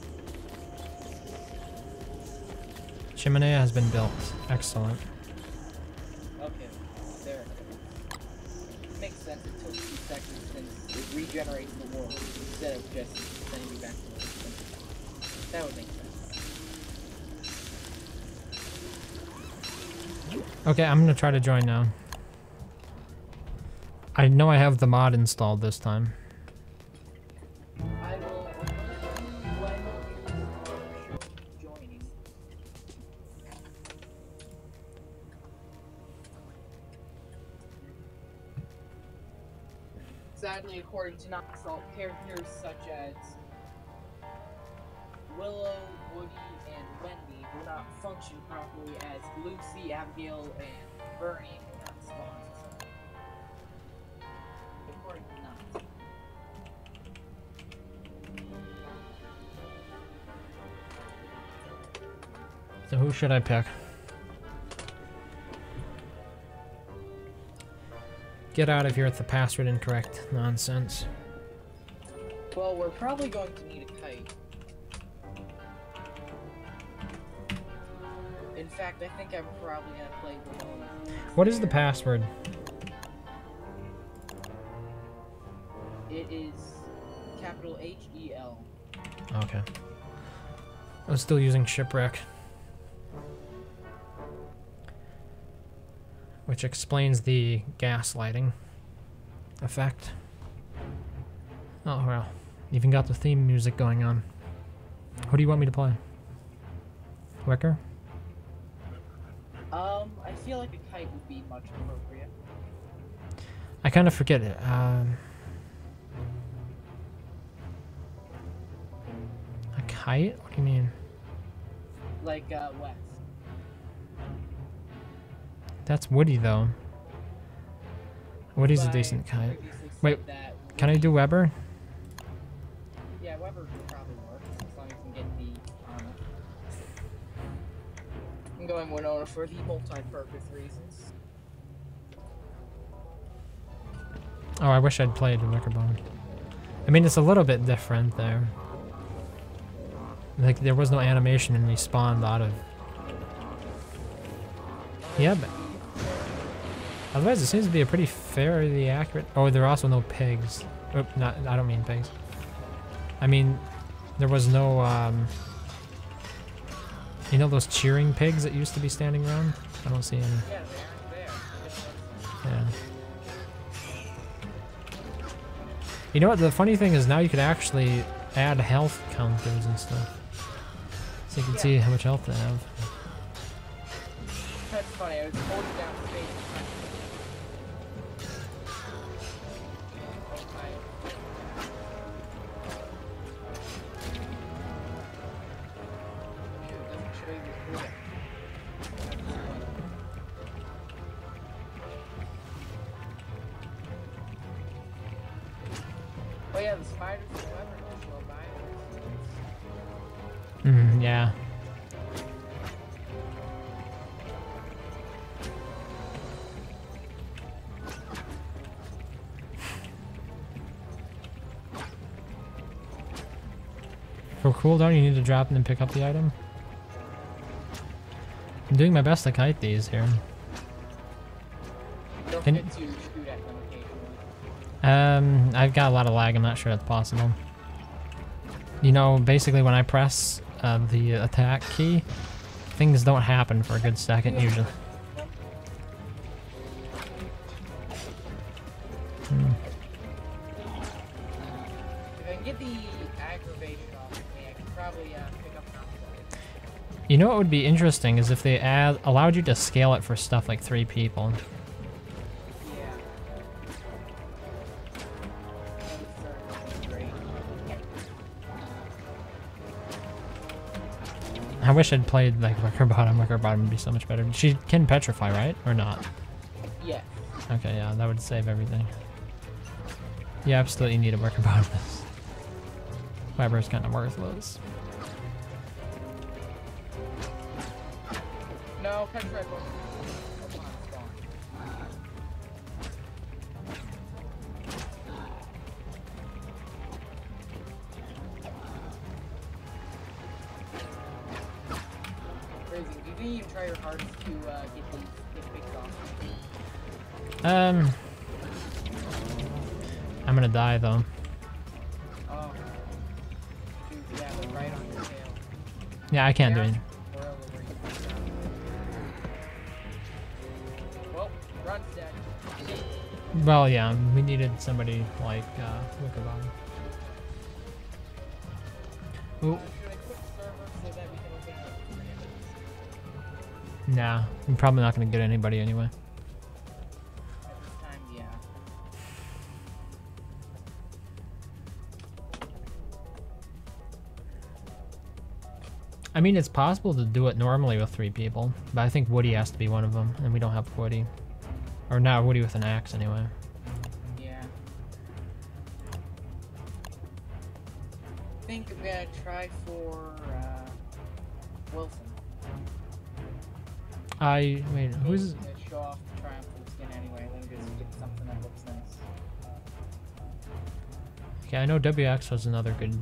Chimney has been built. Excellent. Okay, there it is. Makes sense. It took 2 seconds since it regenerates the world instead of just sending you back to the system. That would make sense. Okay, I'm gonna try to join now. I know I have the mod installed this time. I will when you are joining. Sadly, according to Knoxall, characters such as Willow, Woody, and Wendy will not function properly as Lucy, Abigail, and Bernie will not spawn. According to Knoxall. So who should I pick? Get out of here with the password incorrect nonsense. Well, we're probably going to need a kite. In fact, I think I'm probably gonna play Biome. What is the password? It is capital H-E-L. Okay. I'm still using Shipwreck. Which explains the gaslighting effect. Oh, well. Even got the theme music going on. Who do you want me to play? Wicker? I feel like a kite would be much appropriate. I kind of forget it. A kite? What do you mean? Like, Wes. That's Woody, though. Woody's a But I decent kite. previously said Wait, that can I do Weber? Yeah, Weber would probably work, as long as you can get the armor. I'm going Winona for the multi-purpose reasons. Oh, I wish I'd played Wickerbone. I mean, it's a little bit different there. Like, there was no animation and he spawned out of... Yeah, but... Otherwise, it seems to be a pretty fairly accurate... Oh, there are also no pigs. Oop, not, I don't mean pigs. I mean, there was no, you know those cheering pigs that used to be standing around? I don't see any. Yeah, they aren't there. Yeah. You know what, the funny thing is now you could actually add health counters and stuff. So you can see how much health they have. That's funny, I was holding down space. Oh yeah, the spiders and whoever just go by. Yeah. For cooldown, you need to drop and then pick up the item. I'm doing my best to kite these here. Don't Can- forget to shoot at them occasionally. I've got a lot of lag. I'm not sure that's possible. You know, basically when I press the attack key, things don't happen for a good second usually. If I can get the aggravation off of me, I can probably pick up Knoxall. You know what would be interesting is if they allowed you to scale it for stuff like 3 people. Yeah. That would certainly be great. I wish I'd played like Wicker Bottom. Wicker Bottom would be so much better. She can petrify, right? Or not? Yeah. Okay, yeah, that would save everything. You absolutely need to work about this. Weber's kind of worthless. No, catch red one. Come on, spawn. Crazy. Do you think you try your hardest to get picked off? I'm gonna die though. Oh. Dude, yeah, they're right on your tail. Yeah, I can't do anything. Well, run, Dad. Well, yeah, we needed somebody like Wickabob. Ooh. Should I quit server so that we can open up randoms? Nah, I'm probably not gonna get anybody anyway. At this time, yeah. I mean, it's possible to do it normally with 3 people, but I think Woody has to be one of them, and we don't have Woody. Or not Woody with an axe, anyway. Yeah. I think I'm gonna try for Wilson. Wait, who's... To show off the triumphal skin anyway, then just get something that looks nice. Okay, I know WX was another good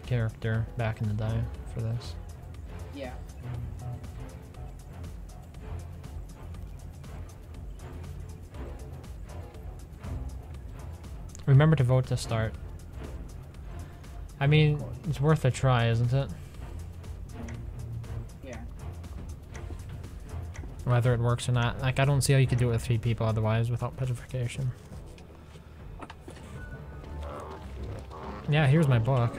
character back in the day for this. Yeah. Remember to vote to start. I mean, it's worth a try, isn't it? Yeah. Whether it works or not. Like, I don't see how you could do it with 3 people otherwise without petrification. Yeah, here's my book.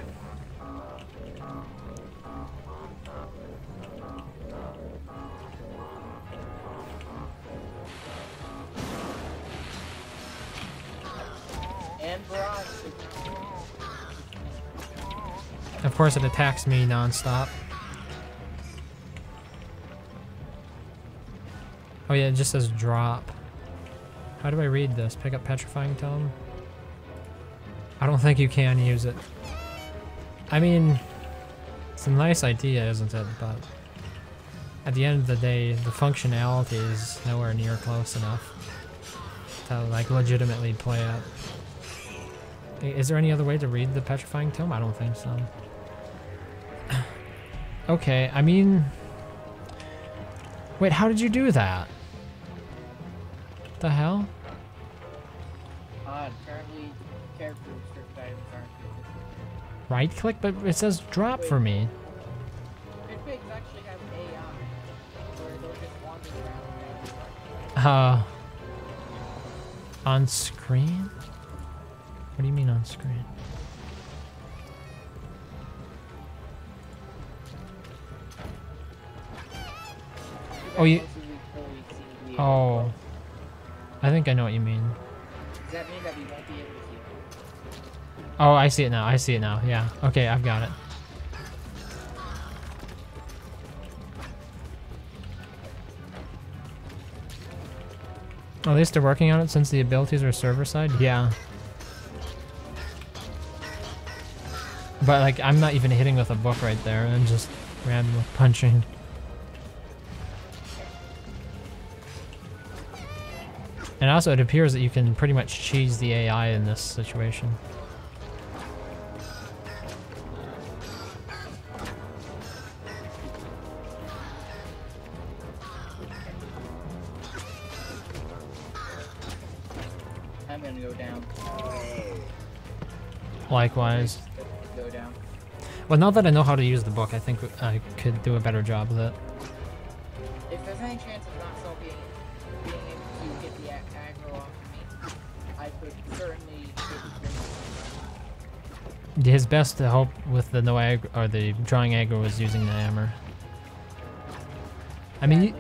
And barrage. Of course, it attacks me non-stop. Oh yeah, it just says drop. How do I read this? Pick up petrifying tome? I don't think you can use it. I mean, it's a nice idea, isn't it? But at the end of the day, the functionality is nowhere near close enough to like legitimately play it. Is there any other way to read the petrifying tome? I don't think so. Okay, I mean... Wait, how did you do that? What the hell? Apparently, character restrict items aren't good. Right click? But it says drop for me. Pigs actually have AI, where they'll just wander around. On screen? What do you mean on screen? Oh, you... Oh. I think I know what you mean. Does that mean that we won't be able to see it? Oh, I see it now. I see it now. Yeah. Okay, I've got it. At least they're working on it since the abilities are server side? Yeah. But like, I'm not even hitting with a book right there. I'm just randomly punching. And also, it appears that you can pretty much cheese the AI in this situation. I'm gonna go down. Likewise. Go down. Well, now that I know how to use the book, I think I could do a better job with it. If there's any chance of not so being able to get the aggro off of me, I could certainly His best hope with the no aggro, or the drawing aggro, was using the hammer. I mean,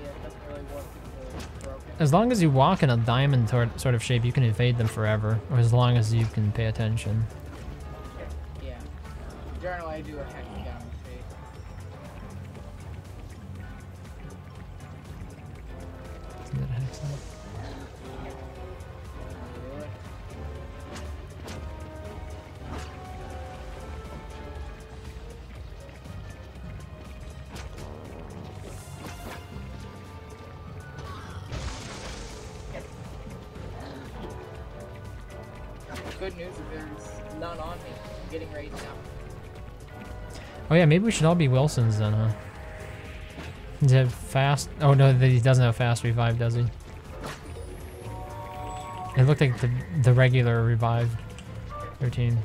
as long as you walk in a diamond sort of shape, you can evade them forever, or as long as you can pay attention. Yeah. Generally, I do a hexagon shape. Isn't it a hexagon? good news is there's none on me. I'm getting raised now. Oh yeah, maybe we should all be Wilsons then, huh? Does he have fast? Oh no, he doesn't have fast revive, does he? It looked like the regular revive routine.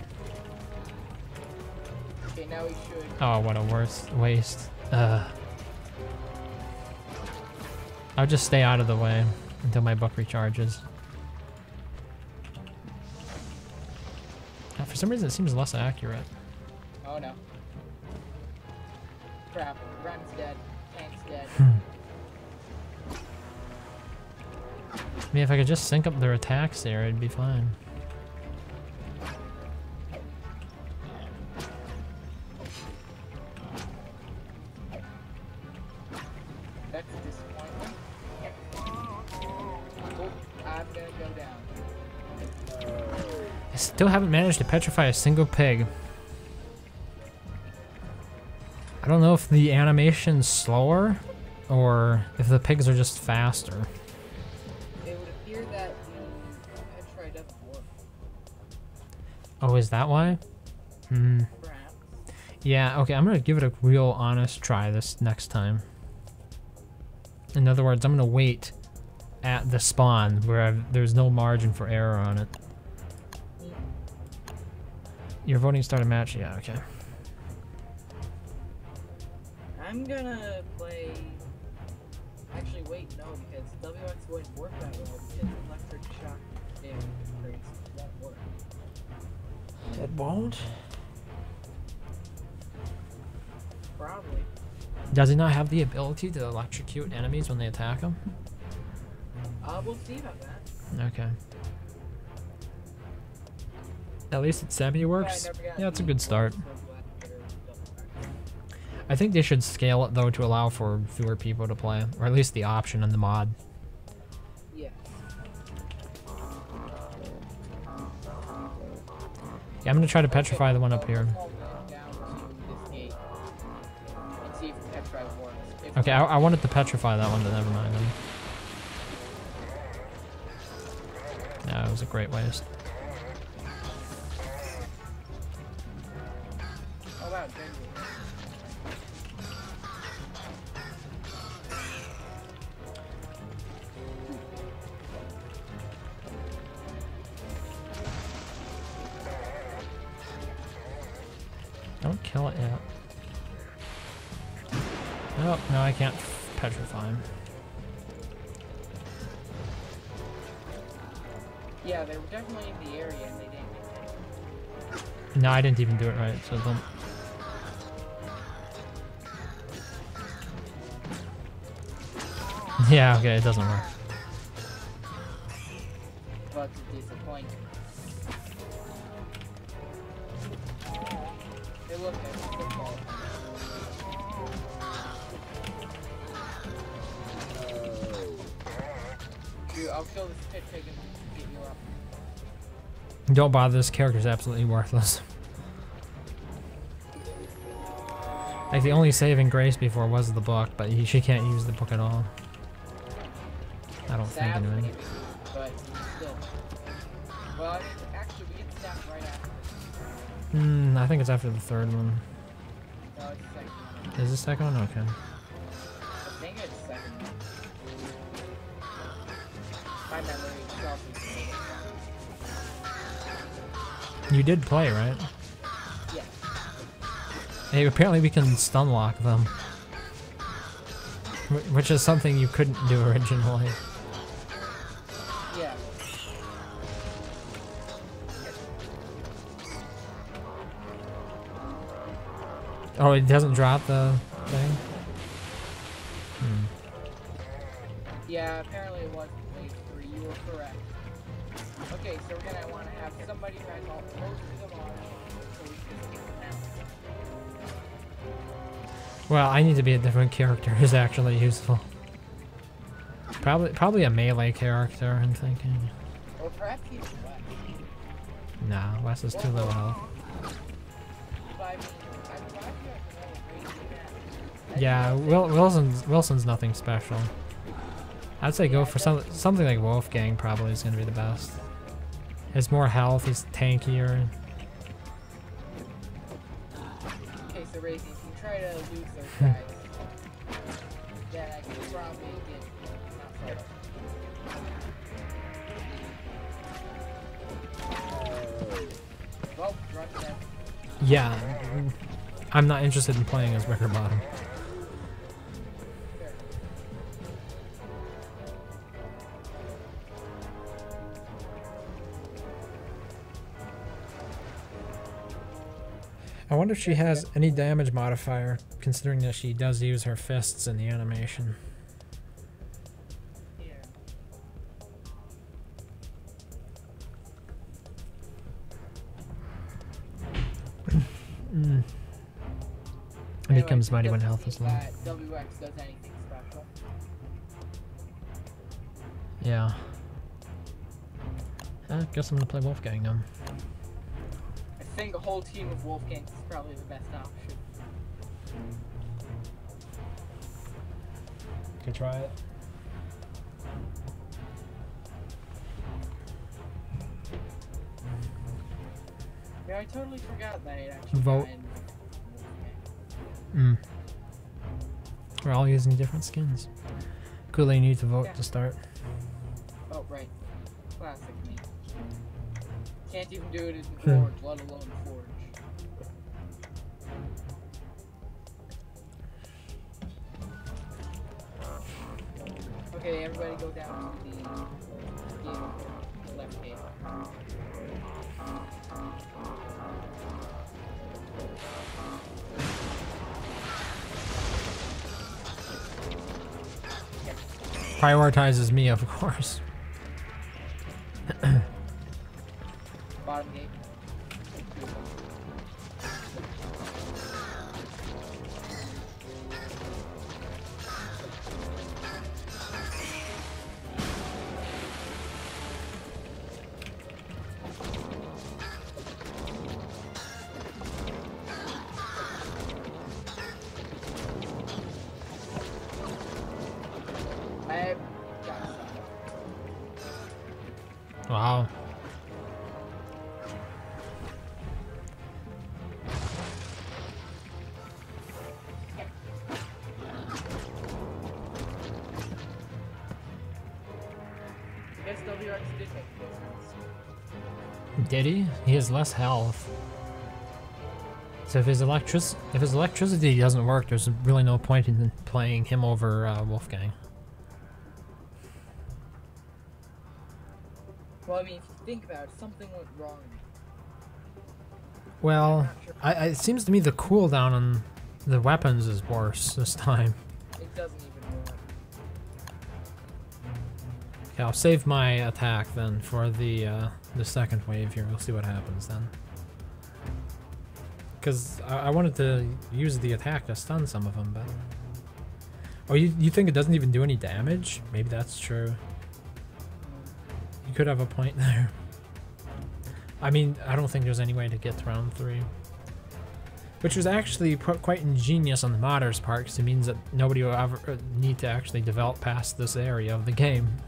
Okay, now we should. Oh, what a worst waste. I'll just stay out of the way until my book recharges. For some reason, it seems less accurate. Oh no. Crap. Run's dead. Tank's dead. I mean, if I could just sync up their attacks there, it'd be fine. That's a disappointment. Oh, I'm gonna go down. I still haven't managed to petrify a single pig. I don't know if the animation's slower or if the pigs are just faster. It would appear that the petrify doesn't work. Oh, is that why? Hmm. Perhaps. Yeah, okay, I'm gonna give it a real honest try this next time. In other words, I'm gonna wait at the spawn where there's no margin for error on it. You're voting start a match? Yeah, okay. I'm gonna play. Actually, wait, no, because WX wouldn't work that well because electric shock damage won't work. It won't? Probably. Does he not have the ability to electrocute enemies when they attack him? We'll see about that. Okay. At least it semi-works? Yeah, it's a good start. I think they should scale it though to allow for fewer people to play, or at least the option in the mod. Yeah. Yeah, I'm gonna try to petrify the one up here. Okay, I wanted to petrify that one, but never mind then. Yeah, it was a great waste. Oh wow, Don't kill it yet. Oh, no, I can't petrify him. yeah, they were definitely in the area and they didn't get it. No, I didn't even do it right, so don't. Yeah, okay, it doesn't work. But it's disappointing. They look at football. Dude, I'll kill this pit pig and get you up. Don't bother, this character's absolutely worthless. Like, the only saving grace before was the book, but she can't use the book at all. I don't think, anyway. But still. Well, I mean, actually, we get stabbed right after. I think it's after the third one. No, it's the second one. Is the second one? Okay. I think it's the second one. My memory is probably. You did play, right? Yeah. Hey, apparently we can stun lock them. Which is something you couldn't do originally. Yeah. Oh, it doesn't drop the thing? Yeah, apparently it was playthrough. You were correct. Okay, so we're gonna want to have somebody who has all most of them on, so we can get them out. Well, I need to be a different character who's actually useful. Probably a melee character, I'm thinking. Or perhaps even Wes. Nah, Wes is too low health. But I mean, I feel like another crazy Yeah, Wilson's nothing special. I'd say go for something like Wolfgang probably is gonna be the best. Has more health, he's tankier. Okay, so Razy, if you try to lose those guys, then I can probably get not settled. Well, drop them. Yeah, I'm not interested in playing as Wicker Bottom. I wonder if she has any damage modifier, considering that she does use her fists in the animation. Yeah. It becomes mighty when health is low. WX does anything special. Yeah. I guess I'm gonna play Wolfgang now. I think a whole team of Wolfgangs is probably the best option. Could try it. Yeah, I totally forgot that it actually Vote. got in Wolfgang. We're all using different skins. Cool, you need to vote Yeah. to start. Oh, right. Classic me. Can't even do it in Forge, let alone Forge. Okay, everybody go down to the left gate. Prioritizes me, of course. Bottom gate. I got some. Wow. I guess WX did make the difference. Did he? He has less health. So if his electricity doesn't work, there's really no point in playing him over Wolfgang. Well, I mean, if you think about it, something went wrong. Well, it seems to me the cooldown on the weapons is worse this time. It doesn't even work. Okay, I'll save my attack then for the second wave here. We'll see what happens then. Because I wanted to use the attack to stun some of them, but... Oh, you think it doesn't even do any damage? Maybe that's true. You could have a point there. I mean, I don't think there's any way to get to round 3. Which was actually quite ingenious on the modders' part, because it means that nobody will ever need to actually develop past this area of the game.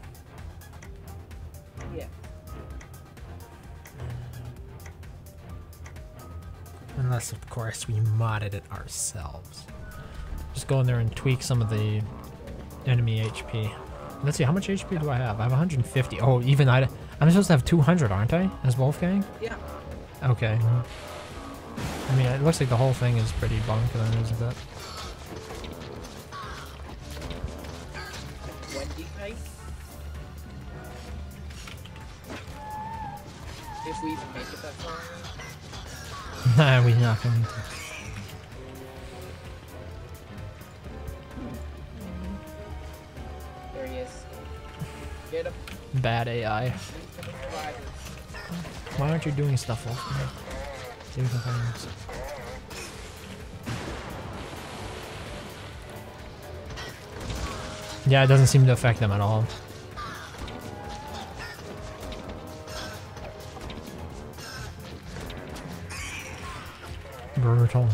Yeah. Unless, of course, we modded it ourselves. Just go in there and tweak some of the enemy HP. Let's see, how much HP do I have? I have 150. Oh, even I'm supposed to have 200, aren't I? As Wolfgang? Yeah. Okay. I mean, it looks like the whole thing is pretty bunk then, isn't it? Wendy type. If we even make it that far. Nah, we're not going to. There he is. Get him. Bad AI. Why aren't you doing stuff, Wolfgang? Do the things. Yeah, it doesn't seem to affect them at all. Brutal.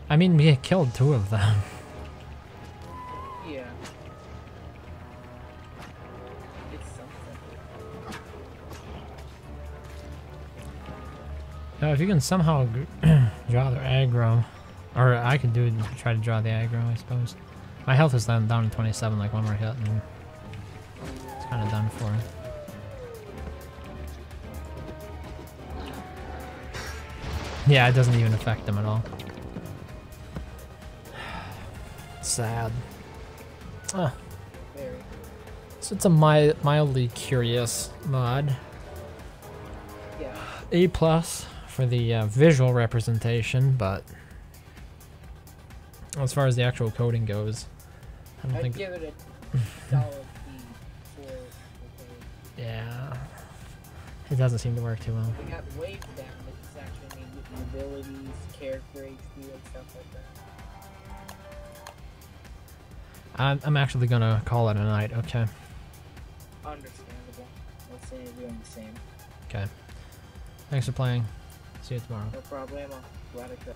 I mean, we killed 2 of them. Yeah. It's something. Now, if you can somehow draw their aggro, or I could try to draw the aggro, I suppose. My health is down to 27, like one more hit, and it's kind of done for. Yeah, it doesn't even affect them at all. Sad. Ah. Very. So it's a mildly curious mod. Yeah. A+ for the visual representation, but as far as the actual coding goes, I don't I'd think. give it a solid B for the Yeah, it doesn't seem to work too well. We got wave damage actually with the abilities, character HP, and stuff like that. I'm actually gonna call it a night. Okay. Understandable. Let's say you're doing the same. Okay. Thanks for playing. See you tomorrow. No problemo. Glad I could.